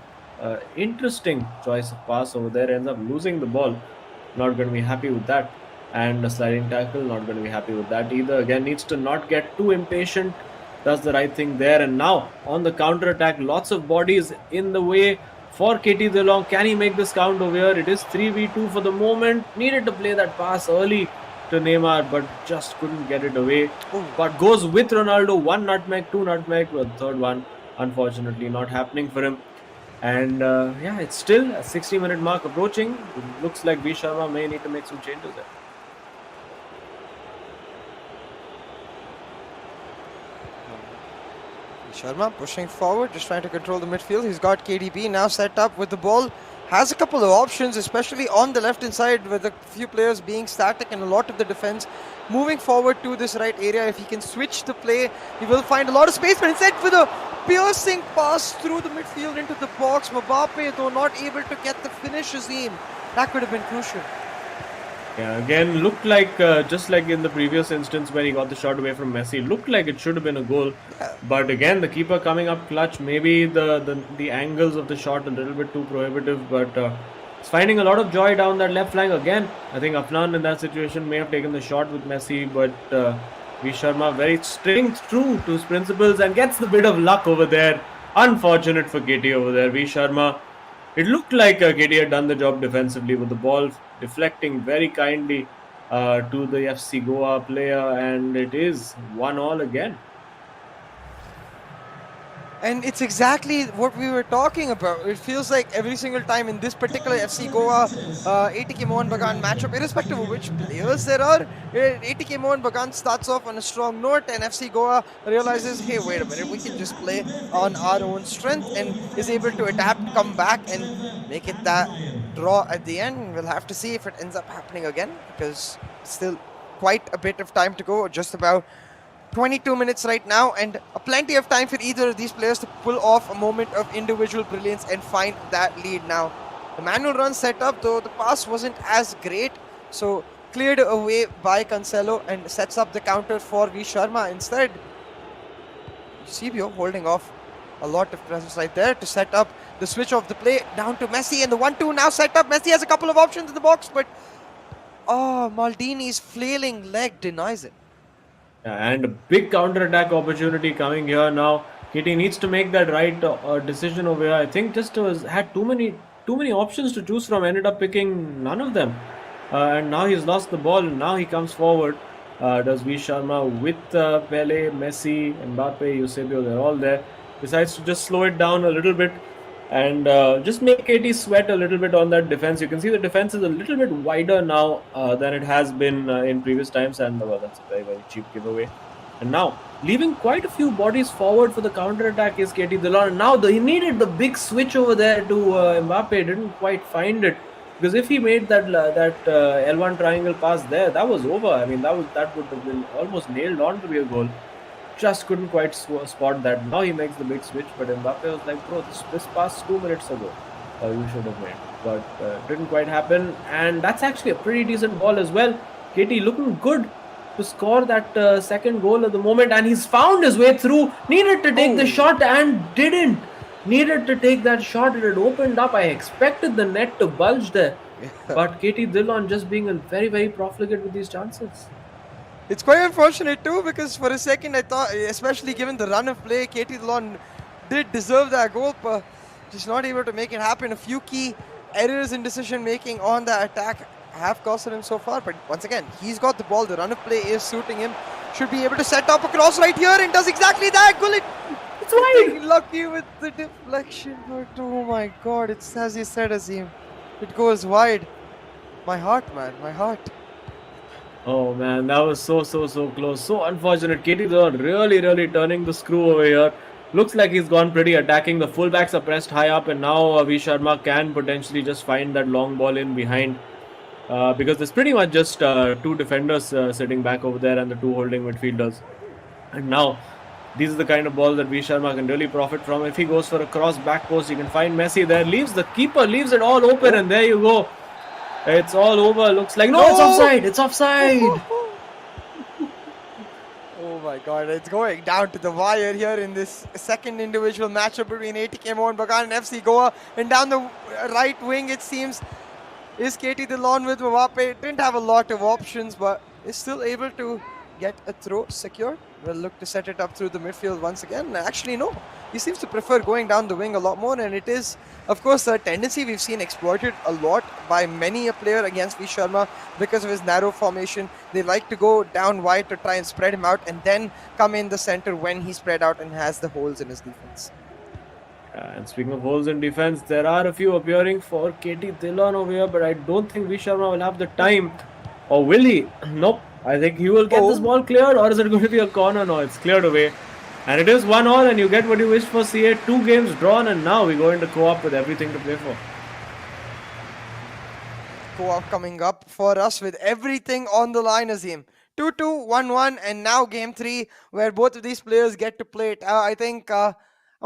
Interesting choice of pass over there. Ends up losing the ball. Not going to be happy with that. And a sliding tackle, not going to be happy with that either. Again, needs to not get too impatient does the right thing there. And now on the counter attack, lots of bodies in the way for KT Delong. Can he make this count over here? It is 3v2 for the moment. Needed to play that pass early to Neymar, but just couldn't get it away. But goes with Ronaldo. 1 nutmeg, 2 nutmeg, but the third one unfortunately not happening for him. And yeah, it's still a 60-minute mark approaching. It looks like V Sharma may need to make some changes there. Sharma pushing forward, just trying to control the midfield. He's got KDB now set up with the ball. Has a couple of options, especially on the left-hand side, with a few players being static and a lot of the defense moving forward to this right area. If he can switch the play, he will find a lot of space. But instead, with a piercing pass through the midfield into the box, Mbappe, though not able to get the finish, Azim. That could have been crucial. Yeah, again, looked like, just like in the previous instance when he got the shot away from Messi, looked like it should have been a goal. But again, the keeper coming up clutch, maybe the angles of the shot a little bit too prohibitive, but he's finding a lot of joy down that left flank again. I think Afnan in that situation may have taken the shot with Messi, but V Sharma very staying true to his principles and gets the bit of luck over there. Unfortunate for KT over there. V Sharma, it looked like KT had done the job defensively with the ball deflecting very kindly to the FC Goa player, and it is 1-1 again. And it's exactly what we were talking about. It feels like every single time in this particular FC Goa ATK Mohun Bagan matchup, irrespective of which players there are, ATK Mohun Bagan starts off on a strong note and FC Goa realizes, hey, wait a minute, we can just play on our own strength, and is able to adapt, come back and make it that draw at the end. We'll have to see if it ends up happening again, because still quite a bit of time to go, just about 22 minutes right now, and plenty of time for either of these players to pull off a moment of individual brilliance and find that lead now. The manual run set up, though the pass wasn't as great, so cleared away by Cancelo and sets up the counter for V Sharma instead. Eusebio holding off a lot of presence right there to set up the switch of the play down to Messi, and the 1-2 now set up. Messi has a couple of options in the box, but Maldini's flailing leg denies it. And a big counter-attack opportunity coming here now. KT needs to make that right decision over here. I think just had too many options to choose from. Ended up picking none of them. And now he's lost the ball. Now he comes forward. Does V Sharma with Pele, Messi, Mbappe, Eusebio, they're all there. Decides to just slow it down a little bit and just make KT sweat a little bit on that defense. You can see the defense is a little bit wider now than it has been in previous times, and well, that's a very, very cheap giveaway. And now, leaving quite a few bodies forward for the counter-attack is KT Delon. And now he needed the big switch over there to Mbappe, didn't quite find it. Because if he made that L1 triangle pass there, that was over. I mean, that would have been almost nailed on to be a goal. Just couldn't quite spot that. Now he makes the big switch, but Mbappe was like, bro, this pass 2 minutes ago you should have made. But didn't quite happen. And that's actually a pretty decent ball as well. KT looking good to score that second goal at the moment. And he's found his way through. Needed to take the shot and didn't. Needed to take that shot. It had opened up. I expected the net to bulge there. But KT Dillon just being very, very profligate with these chances. It's quite unfortunate too, because for a second I thought, especially given the run of play, KT Delon did deserve that goal, but just not able to make it happen. A few key errors in decision making on the attack have costed him so far, but once again, he's got the ball, the run of play is suiting him, should be able to set up a cross right here and does exactly that. Gullit, it's wide. Lucky with the deflection, but oh my god, it's as you said, Azim, it goes wide. My heart, man, my heart. Oh man, that was so close. So unfortunate. KT Delon really turning the screw over here. Looks like he's gone pretty attacking. The fullbacks are pressed high up, and now V Sharma can potentially just find that long ball in behind. Because there's pretty much just two defenders sitting back over there and the two holding midfielders. And now, these are the kind of balls that V Sharma can really profit from. If he goes for a cross back post, you can find Messi there. Leaves the keeper, leaves it all open, and there you go. It's all over. Looks like no, it's offside. It's offside. Oh my god, it's going down to the wire here in this second individual matchup between ATK Mohun Bagan and FC Goa. And down the right wing, it seems, is KT Delon with Mbappe. Didn't have a lot of options, but is still able to get a throw secured. Will look to set it up through the midfield once again. Actually, no. He seems to prefer going down the wing a lot more, and it is, of course, a tendency we've seen exploited a lot by many a player against V Sharma because of his narrow formation. They like to go down wide to try and spread him out and then come in the center when he's spread out and has the holes in his defense. And speaking of holes in defense, there are a few appearing for KT Dhillon over here, but I don't think V Sharma will have the time. Or will he? Nope. I think he will get this ball cleared, or is it going to be a corner? No, it's cleared away. And it is 1-1, and you get what you wished for, CA. 2 games drawn, and now we go into co-op with everything to play for. Co-op coming up for us with everything on the line, Azim. 2-2, 1-1, and now game 3, where both of these players get to play it. I think I'm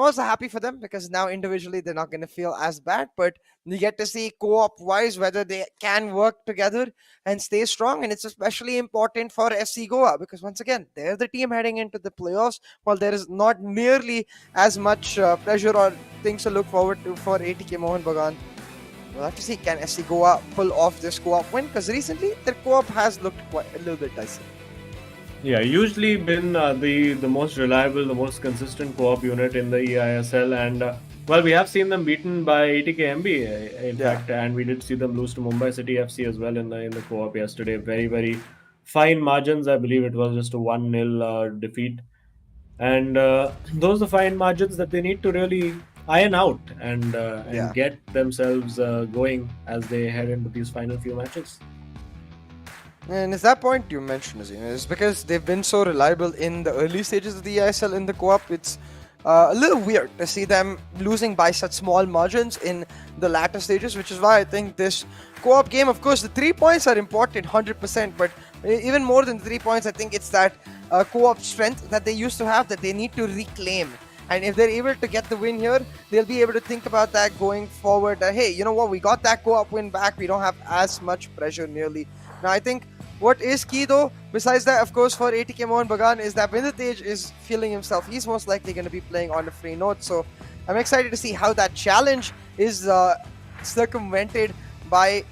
also happy for them because now individually they're not going to feel as bad, but you get to see co-op wise whether they can work together and stay strong. And it's especially important for FC Goa because once again, they're the team heading into the playoffs while there is not nearly as much pressure or things to look forward to for ATK Mohun Bagan. We'll have to see, can FC Goa pull off this co-op win? Because recently their co-op has looked quite a little bit dicey. Yeah, usually been the most reliable, the most consistent co-op unit in the eISL, and well, we have seen them beaten by ATKMB in fact, and we did see them lose to Mumbai City FC as well in the co-op yesterday. Very, very fine margins. I believe it was just a 1-0 defeat, and those are fine margins that they need to really iron out and get themselves going as they head into these final few matches. And it's that point you mentioned, Azim, is because they've been so reliable in the early stages of the eISL in the co-op. It's a little weird to see them losing by such small margins in the latter stages, which is why I think this co-op game, of course, the 3 points are important, 100%, but even more than 3 points, I think it's that co-op strength that they used to have that they need to reclaim. And if they're able to get the win here, they'll be able to think about that going forward. Hey, you know what? We got that co-op win back. We don't have as much pressure nearly. Now, I think what is key though, besides that, of course, for ATK Mohun Bagan is that Vindatej is feeling himself. He's most likely going to be playing on a free note. So I'm excited to see how that challenge is circumvented by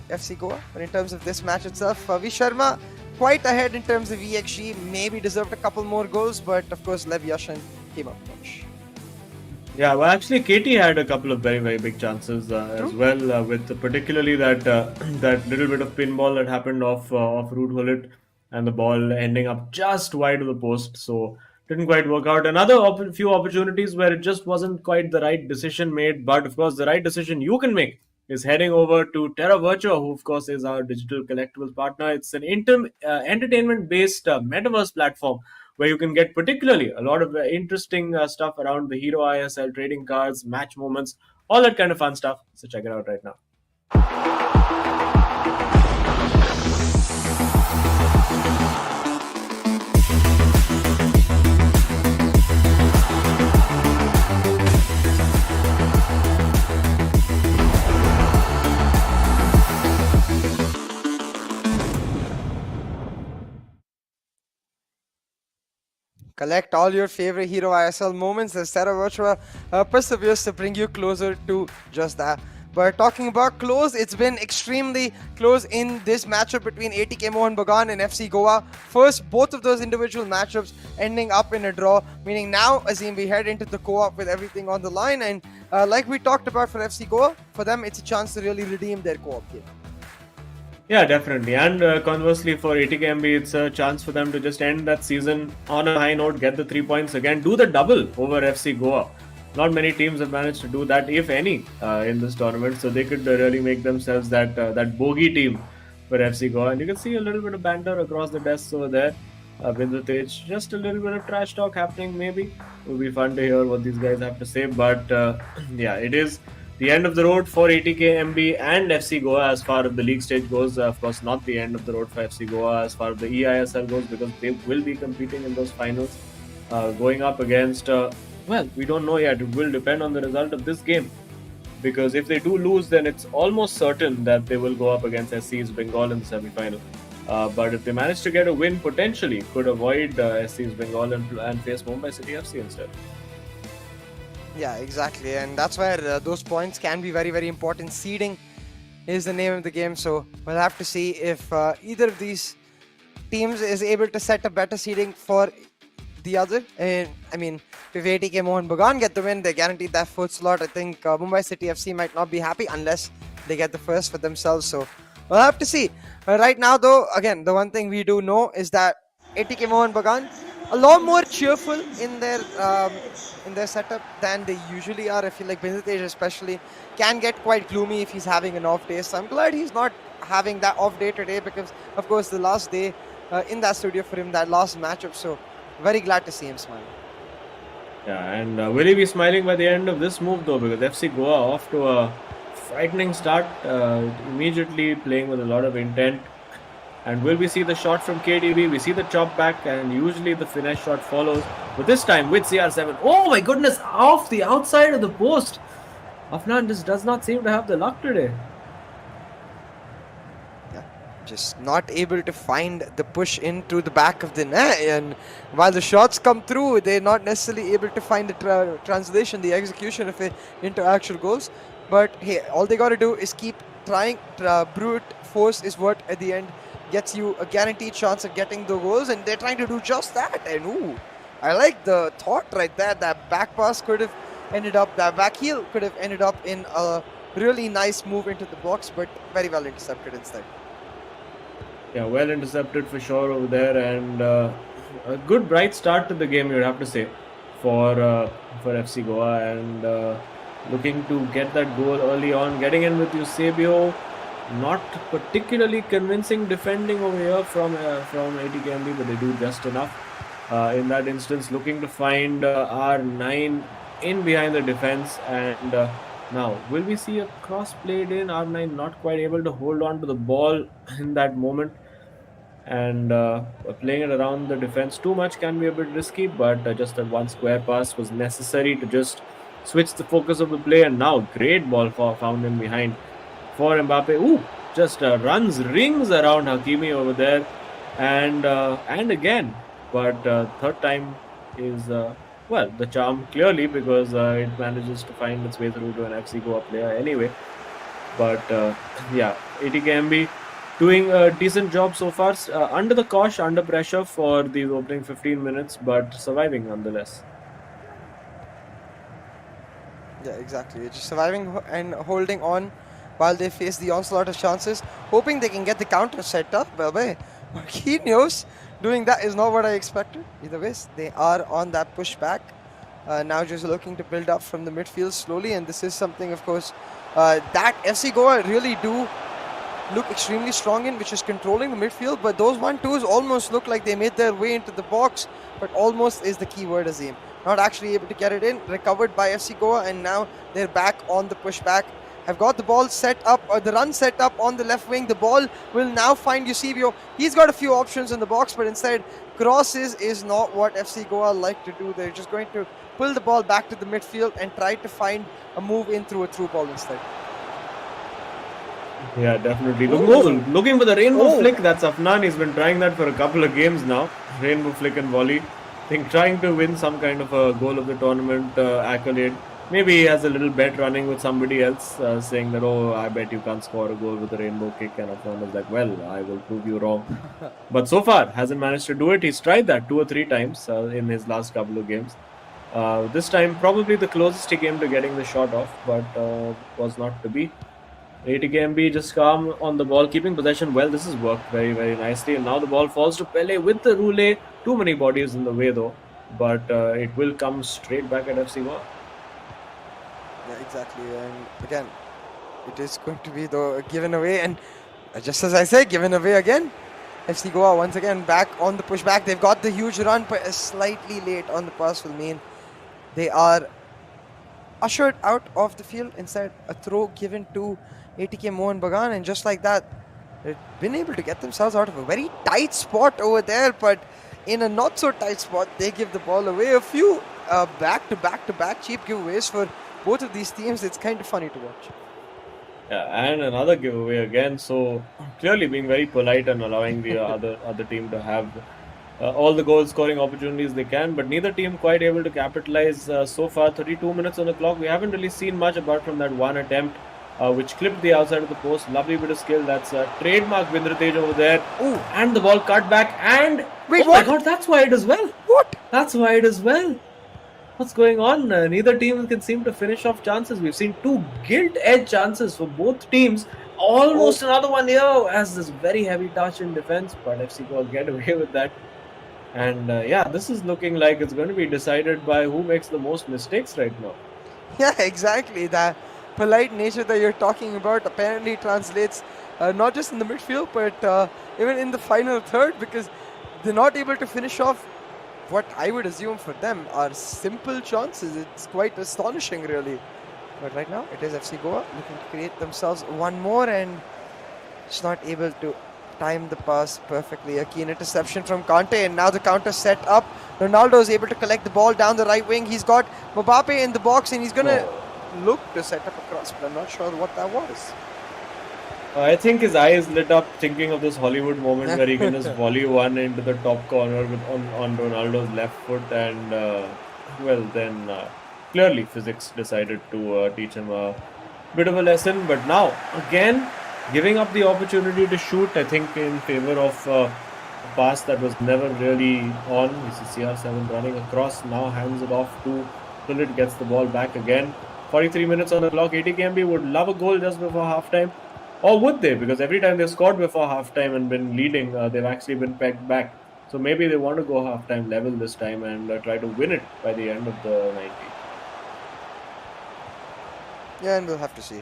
FC Goa. But in terms of this match itself, V Sharma quite ahead in terms of EXG. Maybe deserved a couple more goals, but of course, Lev Yashin came up much. Yeah, well, actually, KT had a couple of very, very big chances as well, with particularly that that little bit of pinball that happened off Ruud Gullit and the ball ending up just wide of the post. So didn't quite work out. Another few opportunities where it just wasn't quite the right decision made. But of course, the right decision you can make is heading over to Terra Virtua, who of course is our digital collectibles partner. It's an entertainment-based metaverse platform where you can get particularly a lot of interesting stuff around the Hero ISL, trading cards, match moments, all that kind of fun stuff. So check it out right now. Collect all your favorite Hero ISL moments as Terra Virtua perseveres to bring you closer to just that. But talking about close, it's been extremely close in this matchup between ATK Mohun Bagan and FC Goa. First, both of those individual matchups ending up in a draw, meaning now, Azim, we head into the co-op with everything on the line. And like we talked about for FC Goa, for them, it's a chance to really redeem their co-op game. Yeah, definitely. And conversely, for ATKMB, it's a chance for them to just end that season on a high note, get the 3 points again, do the double over FC Goa. Not many teams have managed to do that, if any, in this tournament. So they could really make themselves that bogey team for FC Goa. And you can see a little bit of banter across the desks over there. Vindatej, just a little bit of trash talk happening, maybe. It will be fun to hear what these guys have to say. But yeah, it is the end of the road for ATKMB and FC Goa as far as the league stage goes. Of course, not the end of the road for FC Goa as far as the eISL goes, because they will be competing in those finals, going up against, well, we don't know yet. It will depend on the result of this game, because if they do lose, then it's almost certain that they will go up against SC's Bengal in the semi-final. But if they manage to get a win, potentially could avoid SC's Bengal and face Mumbai City FC instead. Yeah, exactly, and that's where those points can be very, very important. Seeding is the name of the game, so we'll have to see if either of these teams is able to set a better seeding for the other. And I mean, if ATK Mohun Bagan get the win, they guaranteed that fourth slot. I think Mumbai City FC might not be happy unless they get the first for themselves. So we'll have to see. Right now, though, again, the one thing we do know is that ATK Mohun Bagan a lot more cheerful in their setup than they usually are. I feel like Bindratej especially can get quite gloomy if he's having an off day. So I'm glad he's not having that off day today, because of course the last day in that studio for him, that last matchup. So very glad to see him smiling. Yeah, and will he be smiling by the end of this move though? Because FC Goa off to a frightening start, immediately playing with a lot of intent. And will we see the shot from KDB? We see the chop back, and usually the finesse shot follows. But this time with CR7, oh my goodness, off the outside of the post. Afnan just does not seem to have the luck today. Yeah, just not able to find the push into the back of the net. And while the shots come through, they're not necessarily able to find the translation, the execution of it into actual goals. But hey, all they got to do is keep trying. Brute force is what at the end gets you a guaranteed chance of getting the goals, and they're trying to do just that. And ooh, I like the thought right there. That back pass could have ended up, that back heel could have ended up in a really nice move into the box, but very well intercepted instead. Yeah, well intercepted for sure over there, and a good bright start to the game, you'd have to say, for FC Goa, and looking to get that goal early on, getting in with Eusebio. Not particularly convincing defending over here from ATKMB, but they do just enough. In that instance, looking to find R9 in behind the defense, and now will we see a cross played in? R9 not quite able to hold on to the ball in that moment, and playing it around the defense too much can be a bit risky, but just that one square pass was necessary to just switch the focus of the play. And now great ball found in behind for Mbappe. Ooh, just rings around Hakimi over there, and again, but third time is well, the charm clearly, because it manages to find its way through to an FC Goa player anyway. But yeah, ATKMB doing a decent job so far, under the cosh, under pressure for these opening 15 minutes, but surviving nonetheless. Yeah, exactly. Just surviving and holding on while they face the onslaught of chances, hoping they can get the counter set up. Well, Marquinhos doing that is not what I expected. Either way, they are on that pushback. Now just looking to build up from the midfield slowly, and this is something, of course, that FC Goa really do look extremely strong in, which is controlling the midfield. But those 1-2s almost look like they made their way into the box, but almost is the key word, Azim. Not actually able to get it in, recovered by FC Goa, and now they're back on the pushback. Have got the ball set up, or the run set up on the left wing. The ball will now find Eusebio. He's got a few options in the box, but instead crosses is not what FC Goa like to do. They're just going to pull the ball back to the midfield and try to find a move in through a through ball instead. Yeah, definitely. Looking for the rainbow flick. That's Afnan. He's been trying that for a couple of games now. Rainbow flick and volley. I think trying to win some kind of a goal of the tournament accolade. Maybe he has a little bet running with somebody else, saying that, oh, I bet you can't score a goal with a rainbow kick. And Afnan was like, well, I will prove you wrong. But so far, hasn't managed to do it. He's tried that 2 or 3 times in his last couple of games. This time, probably the closest he came to getting the shot off, but was not to be. ATKMB just calm on the ball, keeping possession well. This has worked very, very nicely. And now the ball falls to Pele with the roulette. Too many bodies in the way, though. But it will come straight back at FC Goa. Yeah, exactly. And again, it is going to be given away. And just as I said, given away again. FC Goa once again back on the pushback. They've got the huge run, but slightly late on the pass will mean they are ushered out of the field. Instead, a throw given to ATK Mohun Bagan, and just like that, they've been able to get themselves out of a very tight spot over there, but in a not so tight spot, they give the ball away. A few back-to-back cheap giveaways for both of these teams. It's kind of funny to watch. Yeah, and another giveaway again. So clearly being very polite and allowing the other team to have all the goal scoring opportunities they can, but neither team quite able to capitalize so far. 32 minutes on the clock. We haven't really seen much apart from that one attempt which clipped the outside of the post. Lovely bit of skill. That's trademark Vindratej over there. Ooh. And the ball cut back. And Wait, oh what? my god, that's wide as well. What? That's wide as well. What's going on? Neither team can seem to finish off chances. We've seen two gilt-edged chances for both teams. Almost another one here as this very heavy touch in defense, but FC Goa get away with that. And yeah, this is looking like it's going to be decided by who makes the most mistakes right now. Yeah, exactly. That polite nature that you're talking about apparently translates not just in the midfield, but even in the final third, because they're not able to finish off what I would assume for them are simple chances. It's quite astonishing, really. But right now, it is FC Goa looking to create themselves one more, and just not able to time the pass perfectly. A keen interception from Kante, and now the counter set up. Ronaldo is able to collect the ball down the right wing. He's got Mbappe in the box, and he's going to look to set up a cross, but I'm not sure what that was. I think his eyes lit up thinking of this Hollywood moment where he can just volley one into the top corner on Ronaldo's left foot, and well, then clearly physics decided to teach him a bit of a lesson. But now, again, giving up the opportunity to shoot, I think, in favor of a pass that was never really on. We see CR7 running across, now hands it off to Philip, gets the ball back again. 43 minutes on the clock. ATKMB would love a goal just before halftime. Or would they? Because every time they've scored before halftime and been leading, they've actually been pegged back. So maybe they want to go halftime level this time and try to win it by the end of the 90. Yeah, and we'll have to see.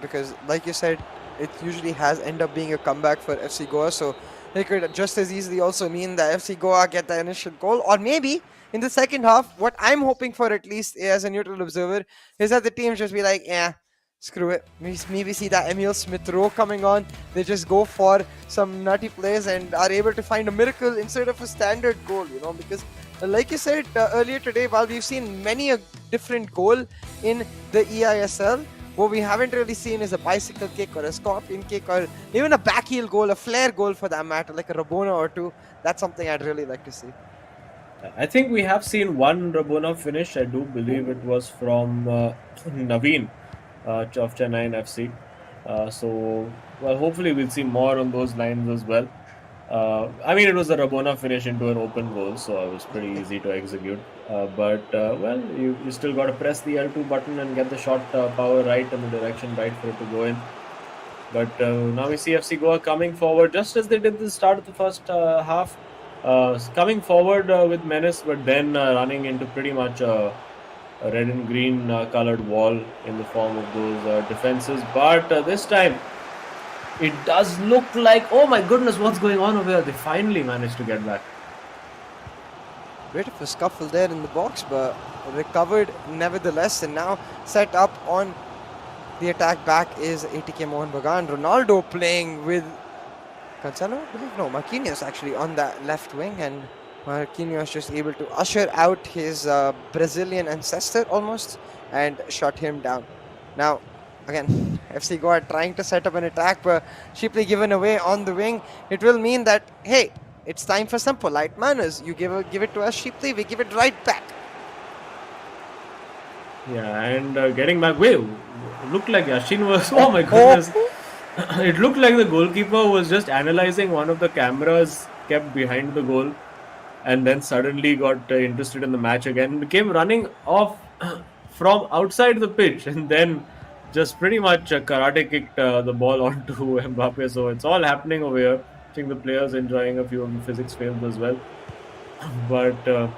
Because, like you said, it usually has end up being a comeback for FC Goa. So it could just as easily also mean that FC Goa get the initial goal. Or maybe in the second half, what I'm hoping for, at least as a neutral observer, is that the teams just be like, yeah, screw it. Maybe see that Emil Smith-Rowe coming on. They just go for some nutty plays and are able to find a miracle instead of a standard goal, you know, because like you said earlier today, while we've seen many a different goal in the eISL, what we haven't really seen is a bicycle kick or a scorpion kick or even a backheel goal, a flare goal for that matter, like a Rabona or two. That's something I'd really like to see. I think we have seen one Rabona finish. I do believe it was from Naveen of Chennai FC. So, well, hopefully we'll see more on those lines as well. I mean, it was a Rabona finish into an open goal, so it was pretty easy to execute. But, well, you still got to press the L2 button and get the shot power right and the direction right for it to go in. But now we see FC Goa coming forward just as they did the start of the first half. Coming forward with menace, but then running into pretty much a red and green colored wall in the form of those defenses. But this time, it does look like, oh my goodness, what's going on over here? They finally managed to get back. Bit of a scuffle there in the box, but recovered nevertheless, and now set up on the attack back is ATK Mohun Bagan. Ronaldo playing with Cancelo, I believe? No, Marquinhos actually on that left wing, and Marquinhos just able to usher out his Brazilian ancestor almost and shut him down. Now, again, FC Goa trying to set up an attack, but cheaply given away on the wing. It will mean that, hey, it's time for some polite manners. You give it to us cheaply, we give it right back. Yeah, and getting back, wait, looked like Yashin was, oh my goodness. It looked like the goalkeeper was just analyzing one of the cameras kept behind the goal and then suddenly got interested in the match again. Came running off from outside the pitch and then just pretty much karate kicked the ball onto Mbappe. So it's all happening over here. I think the players enjoying a few of the physics fails as well. But,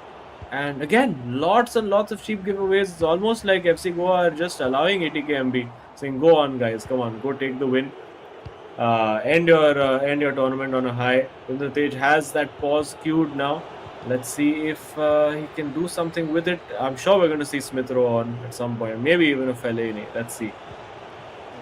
and again, lots and lots of cheap giveaways. It's almost like FC Goa are just allowing ATKMB, saying, go on guys, come on, go take the win. End your tournament on a high. Vindratej has that pause queued now. Let's see if he can do something with it. I'm sure we're going to see Smith-Rowe on at some point. Maybe even a Fellaini. Let's see.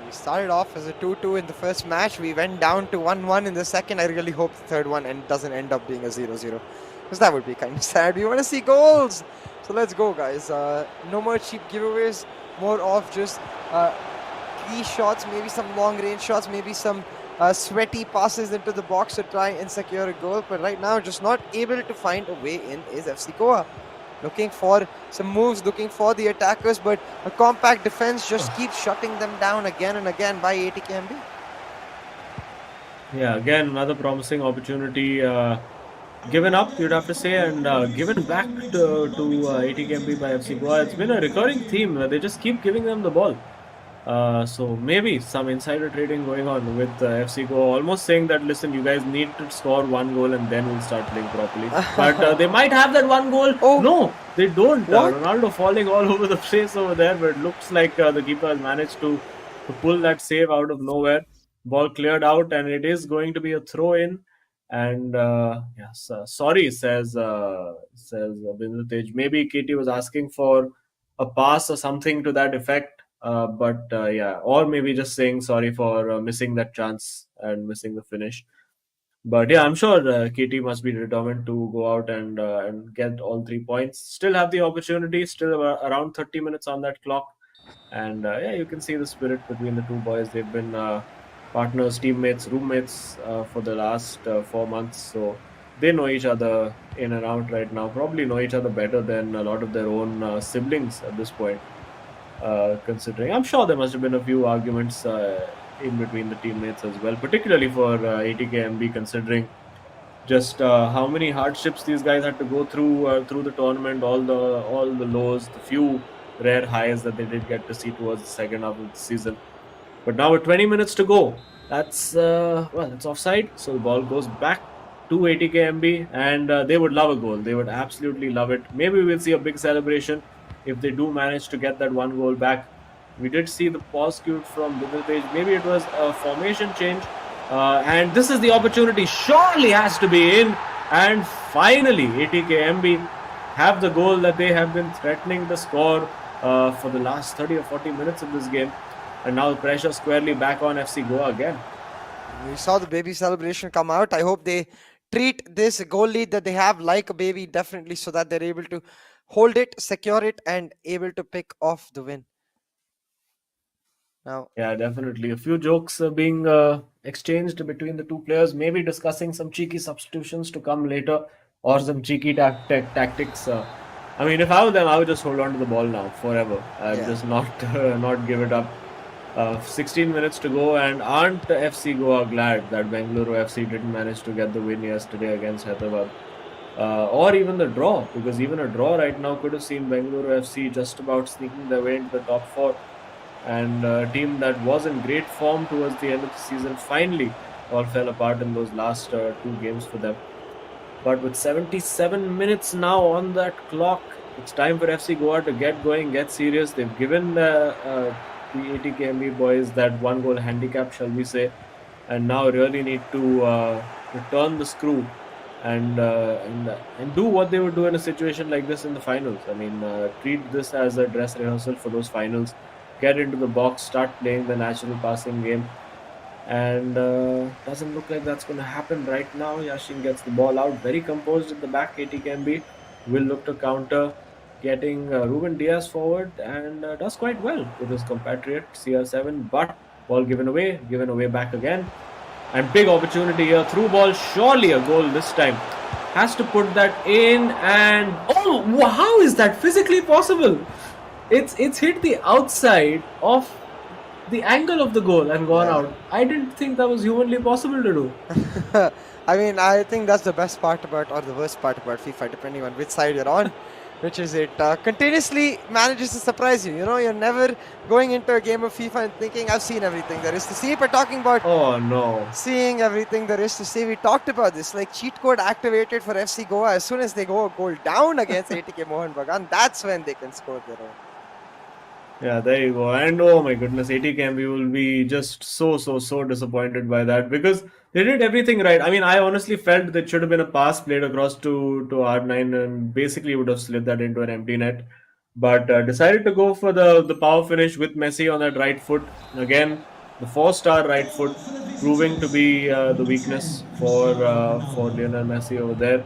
We started off as a 2-2 in the first match. We went down to 1-1 in the second. I really hope the third one doesn't end up being a 0-0. Because that would be kind of sad. We want to see goals. So let's go, guys. No more cheap giveaways. More of just key shots, maybe some long range shots, maybe some sweaty passes into the box to try and secure a goal. But right now, just not able to find a way in is FC Goa. looking for some moves, looking for the attackers, but a compact defense just keeps shutting them down again and again by ATKMB. Yeah, again, another promising opportunity given up, you'd have to say, and given back to ATKMB by FC Goa. It's been a recurring theme. They just keep giving them the ball. So maybe some insider trading going on with FC Goa, almost saying that, listen, you guys need to score one goal and then we'll start playing properly. But they might have that one goal. Oh. No, they don't. What? Ronaldo falling all over the place over there, but it looks like the keeper has managed to pull that save out of nowhere. Ball cleared out, and it is going to be a throw in. And yes, sorry, says Bindratej. Maybe Katie was asking for a pass or something to that effect. But yeah, or maybe just saying sorry for missing that chance and missing the finish. But yeah, I'm sure KT must be determined to go out and get all 3 points. Still have the opportunity. Still around 30 minutes on that clock, and yeah, you can see the spirit between the two boys. They've been partners, teammates, roommates for the last 4 months, so they know each other in and out right now. Probably know each other better than a lot of their own siblings at this point. Considering, I'm sure there must have been a few arguments in between the teammates as well, particularly for ATKMB, considering just how many hardships these guys had to go through the tournament, all the lows, the few rare highs that they did get to see towards the second half of the season. But now with 20 minutes to go, that's it's offside, so the ball goes back to ATKMB, and they would love a goal. They would absolutely love it. Maybe we'll see a big celebration if they do manage to get that one goal back. We did see the pause cued from Bindratej. Maybe it was a formation change. And this is the opportunity. Surely has to be in. And finally, ATKMB have the goal that they have been threatening to score for the last 30 or 40 minutes of this game. And now the pressure squarely back on FC Goa again. We saw the baby celebration come out. I hope they treat this goal lead that they have like a baby, definitely, so that they're able to hold it, secure it, and able to pick off the win. Now, yeah, definitely. A few jokes being exchanged between the two players, maybe discussing some cheeky substitutions to come later or some cheeky tactics. I mean, if I were them, I would just hold on to the ball now forever. I'd just not give it up. 16 minutes to go, and aren't FC Goa glad that Bengaluru FC didn't manage to get the win yesterday against Hyderabad? Or even the draw, because even a draw right now could have seen Bengaluru FC just about sneaking their way into the top four. And a team that was in great form towards the end of the season finally all fell apart in those last 2 games for them. But with 77 minutes now on that clock, it's time for FC Goa to get going, get serious. They've given the ATKMB boys that one goal handicap, shall we say, and now really need to return the screw and do what they would do in a situation like this in the finals. I mean, treat this as a dress rehearsal for those finals. Get into the box, start playing the natural passing game, and doesn't look like that's going to happen right now. Yashin gets the ball out, very composed at the back. ATKMB will look to counter, getting Ruben Diaz forward, and does quite well with his compatriot CR7, but ball given away back again, and big opportunity here, through ball, surely a goal this time. Has to put that in, and oh, how is that physically possible? It's hit the outside of the angle of the goal and gone out. I didn't think that was humanly possible to do. I mean, I think that's the best part about, or the worst part about FIFA, depending on which side you're on, which is it continuously manages to surprise you. You know, you're never going into a game of FIFA and thinking, I've seen everything there is to see. But talking about seeing everything there is to see, we talked about this, like cheat code activated for FC Goa. As soon as they go a goal down against ATK Mohun Bagan, that's when they can score their own. Yeah, there you go. And oh my goodness, ATKMB will be just so disappointed by that, because they did everything right. I mean, I honestly felt that should have been a pass played across to R9 and basically would have slid that into an empty net. But decided to go for the power finish with Messi on that right foot. Again, the 4-star right foot proving to be the weakness for Lionel Messi over there.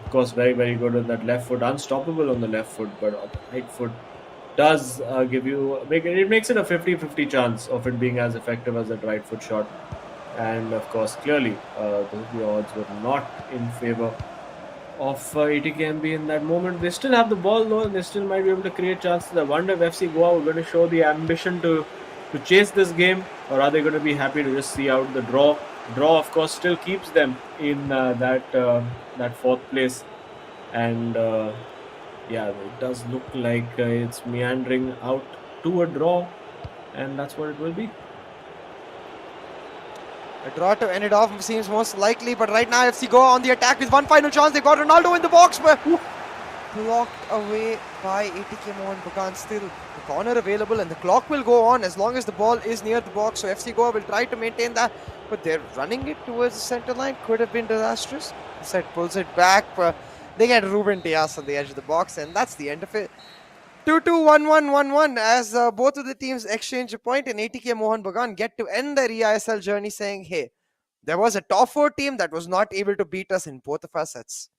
Of course, very good on that left foot. Unstoppable on the left foot, but on the right foot does it makes it a 50-50 chance of it being as effective as that right foot shot. And of course, clearly the odds were not in favor of ATKMB in that moment. They still have the ball though, and they still might be able to create chances. I wonder if FC Goa were going to show the ambition to chase this game, or are they going to be happy to just see out the draw? Draw, of course, still keeps them in that fourth place, and yeah, it does look like it's meandering out to a draw, and that's what it will be. A draw to end it off seems most likely, but right now FC Goa on the attack with one final chance. They've got Ronaldo in the box, but blocked away by ATK Mohun Bagan. Still the corner available, and the clock will go on as long as the ball is near the box. So FC Goa will try to maintain that, but they're running it towards the center line. Could have been disastrous. Instead pulls it back. They get Ruben Diaz on the edge of the box, and that's the end of it. 2-2, 1-1, 1-1 as both of the teams exchange a point, and ATK Mohun Bagan get to end their eISL journey saying, hey, there was a top 4 team that was not able to beat us in both of our sets.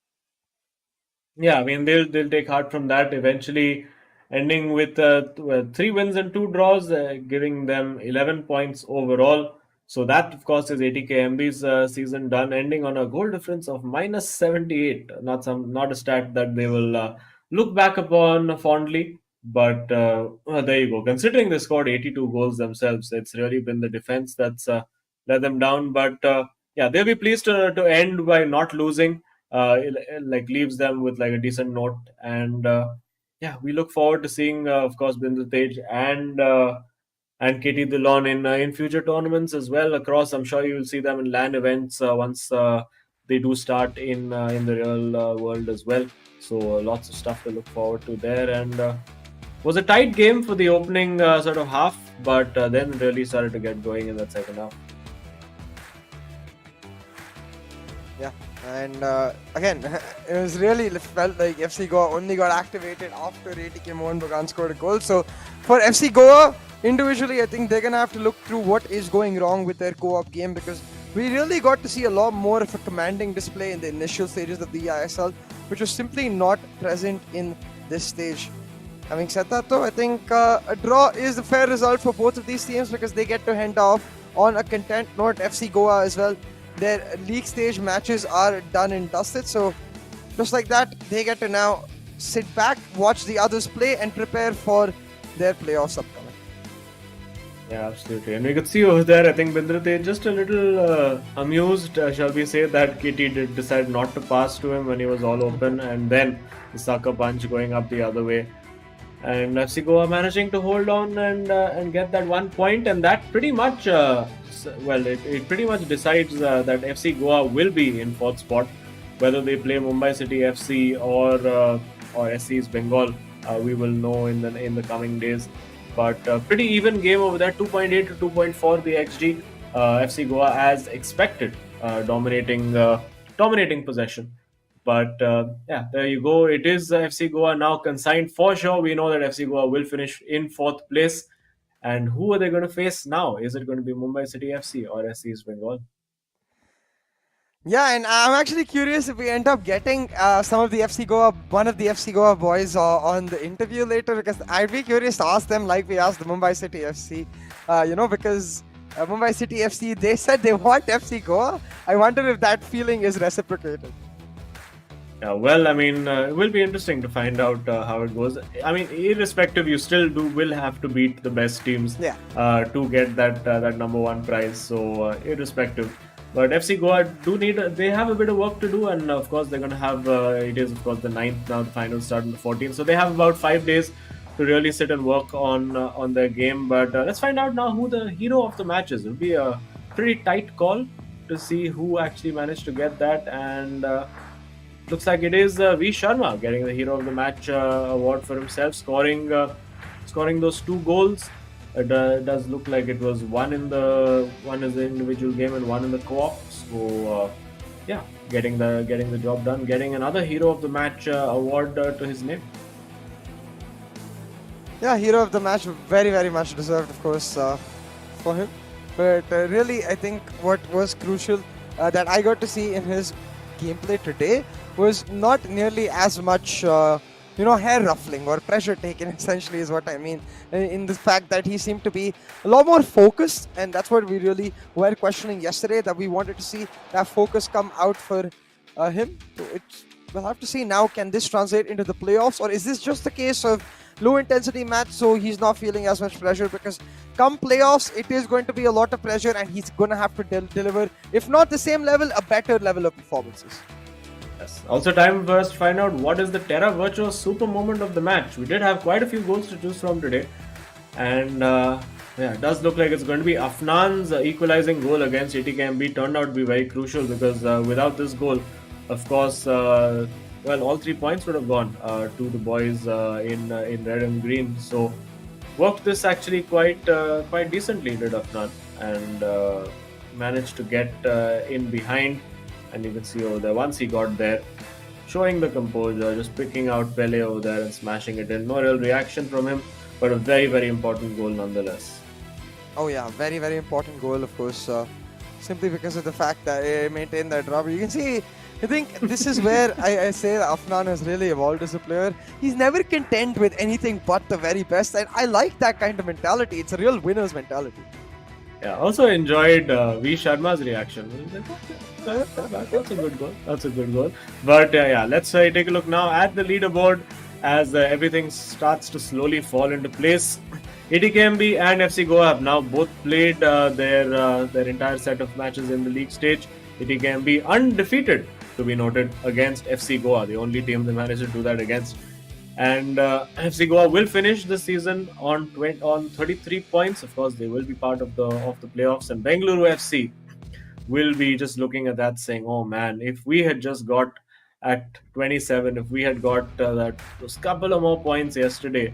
Yeah, I mean they'll take heart from that. Eventually, ending with 3 wins and 2 draws, giving them 11 points overall. So that, of course, is ATKMB's season done, ending on a goal difference of -78. Not a stat that they will look back upon fondly, but well, there you go. Considering they scored 82 goals themselves, it's really been the defense that's let them down. But yeah, they'll be pleased to end by not losing. It like leaves them with like a decent note, and yeah, we look forward to seeing, of course, Bindu Tej and Katie Dillon in future tournaments as well across. I'm sure you will see them in LAN events once they do start in the real world as well. So lots of stuff to look forward to there, and was a tight game for the opening sort of half, but then really started to get going in that second half. Yeah, and again, it was really felt like FC Goa only got activated after ATK Mohun Bagan scored a goal. So for FC Goa, individually, I think they're going to have to look through what is going wrong with their co-op game, because we really got to see a lot more of a commanding display in the initial stages of the eISL, which was simply not present in this stage. Having said that though, I think a draw is a fair result for both of these teams, because they get to hand off on a content note. FC Goa as well, their league stage matches are done and dusted, so just like that, they get to now sit back, watch the others play, and prepare for their playoffs upcoming. Yeah, absolutely. And we could see over there, I think Bindrate just a little amused, shall we say, that KT did decide not to pass to him when he was all open, and then the sucker punch going up the other way. And FC Goa managing to hold on and get that 1 point, and that pretty much, it pretty much decides that FC Goa will be in 4th spot, whether they play Mumbai City FC or SC's Bengal. We will know in the coming days. But pretty even game over there, 2.8 to 2.4 the XG. FC Goa as expected, dominating possession. But yeah, there you go. It is FC Goa now consigned for sure. We know that FC Goa will finish in 4th place. And who are they going to face now? Is it going to be Mumbai City FC or SC East Bengal? Yeah, and I'm actually curious if we end up getting one of the FC Goa boys on the interview later, because I'd be curious to ask them like we asked the Mumbai City FC, because Mumbai City FC, they said they want FC Goa. I wonder if that feeling is reciprocated. Yeah, well, I mean, it will be interesting to find out how it goes. I mean, irrespective, you still will have to beat the best teams to get that number 1 prize. So, irrespective. But FC Goa they have a bit of work to do, and of course they're going to have, it is of course the 9th now, the finals start on the 14th. So they have about 5 days to really sit and work on their game. But let's find out now who the hero of the match is. It will be a pretty tight call to see who actually managed to get that, and looks like it is V Sharma getting the hero of the match award for himself, scoring those 2 goals. It does look like it was one is the individual game and one in the co-op. So yeah, getting the job done, getting another hero of the match award to his name. Yeah, hero of the match, very, very much deserved, of course, for him. But really, I think what was crucial that I got to see in his gameplay today was not nearly as much hair ruffling or pressure taken, essentially, is what I mean, in the fact that he seemed to be a lot more focused, and that's what we really were questioning yesterday, that we wanted to see that focus come out for him. So we'll have to see now, can this translate into the playoffs, or is this just a case of low intensity match, so he's not feeling as much pressure? Because come playoffs, it is going to be a lot of pressure, and he's going to have to deliver, if not the same level, a better level of performances. Yes. Also, time for us to find out what is the Terra Virtua super moment of the match. We did have quite a few goals to choose from today, and yeah, it does look like it's going to be Afnan's equalizing goal against ATKMB turned out to be very crucial, because without this goal, of course, well, all 3 points would have gone to the boys in red and green. So worked this actually quite decently, did Afnan, and managed to get in behind. And you can see over there, once he got there, showing the composure, just picking out Pele over there and smashing it in. No real reaction from him, but a very, very important goal nonetheless. Oh yeah, very, very important goal, of course. Simply because of the fact that he maintained that rubber. You can see, I think this is where I say that Afnan has really evolved as a player. He's never content with anything but the very best, and I like that kind of mentality. It's a real winner's mentality. Yeah, also enjoyed V Sharma's reaction. That's a good goal. That's a good goal. But yeah, let's take a look now at the leaderboard as everything starts to slowly fall into place. ATKMB and FC Goa have now both played their entire set of matches in the league stage. ATKMB undefeated, to be noted, against FC Goa, the only team they managed to do that against. And FC Goa will finish the season on 33 points. Of course, they will be part of the playoffs, and Bengaluru FC will be just looking at that, saying, "Oh man, if we had just got at 27, if we had got those couple of more points yesterday,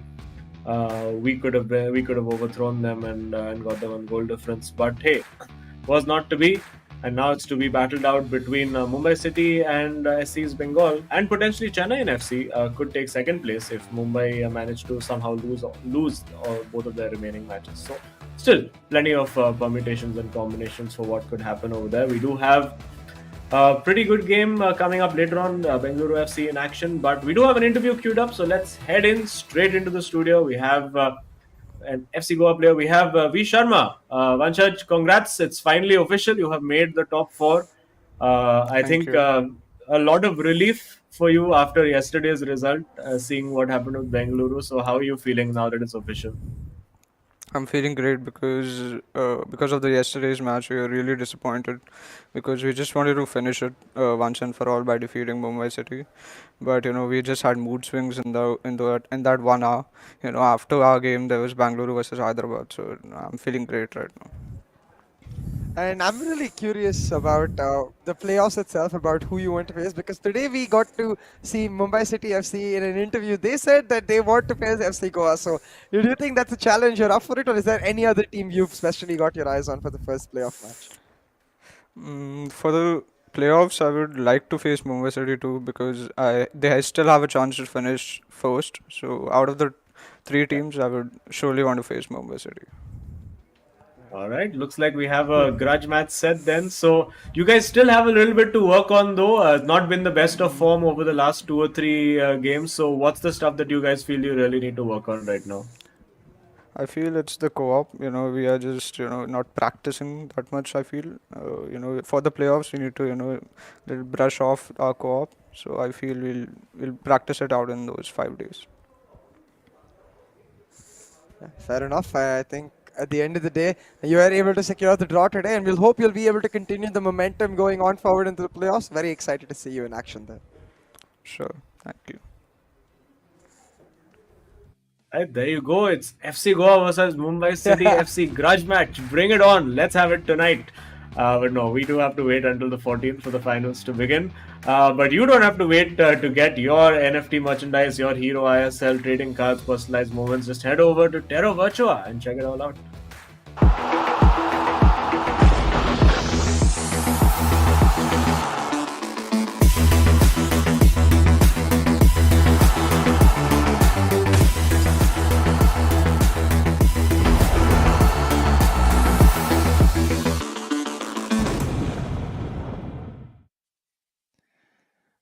we could have overthrown them and got them on goal difference." But hey, was not to be. And now it's to be battled out between Mumbai City and SC's Bengal, and potentially Chennai and FC could take second place if Mumbai manage to somehow lose both of their remaining matches. So still plenty of permutations and combinations for what could happen over there. We do have a pretty good game coming up later on, Bengaluru FC in action, but we do have an interview queued up, so let's head in straight into the studio. We have an FC Goa player. We have V Sharma. Vanshaj, congrats. It's finally official. You have made the top 4. I Thank think you. a lot of relief for you after yesterday's result, seeing what happened with Bengaluru. So how are you feeling now that it's official? I'm feeling great because of the yesterday's match. We were really disappointed because we just wanted to finish it once and for all by defeating Mumbai City. But we just had mood swings in that 1 hour. After our game there was Bangalore versus Hyderabad, so I'm feeling great right now. And I'm really curious about the playoffs itself, about who you want to face, because today we got to see Mumbai City FC in an interview. They said that they want to face FC Goa. So do you think that's a challenge? You're up for it, or is there any other team you've especially got your eyes on for the first playoff match? For the playoffs, I would like to face Mumbai City too because they still have a chance to finish first. So out of the 3 teams, I would surely want to face Mumbai City. All right, looks like we have a grudge match set then. So you guys still have a little bit to work on, though. Not been the best of form over the last 2 or 3 games. So what's the stuff that you guys feel you really need to work on right now? I feel it's the co-op. We are just not practicing that much. I feel for the playoffs we need to little brush off our co-op. So I feel we'll practice it out in those 5 days. Yeah, fair enough. I think at the end of the day, you were able to secure the draw today, and we'll hope you'll be able to continue the momentum going on forward into the playoffs. Very excited to see you in action there. Sure. Thank you. Right, there you go. It's FC Goa versus Mumbai City FC grudge match. Bring it on. Let's have it tonight. But no, we do have to wait until the 14th for the finals to begin. But you don't have to wait to get your NFT merchandise, your Hero eISL trading cards, personalized moments. Just head over to Terra Virtua and check it all out.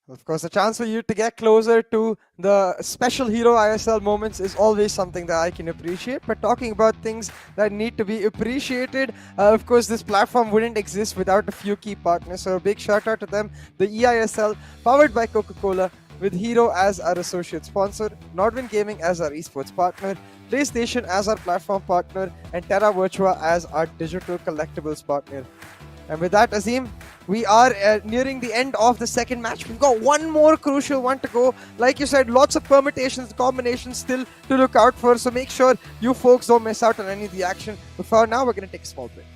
Of course, a chance for you to get closer to the special hero ISL moments is always something that I can appreciate. But talking about things that need to be appreciated, of course, this platform wouldn't exist without a few key partners. So a big shout out to them. The eISL, powered by Coca-Cola, with Hero as our associate sponsor, Nordwind Gaming as our esports partner, PlayStation as our platform partner, and Terra Virtua as our digital collectibles partner. And with that, Azim, we are nearing the end of the second match. We've got one more crucial one to go. Like you said, lots of permutations, combinations still to look out for. So make sure you folks don't miss out on any of the action. But for now, we're going to take a small break.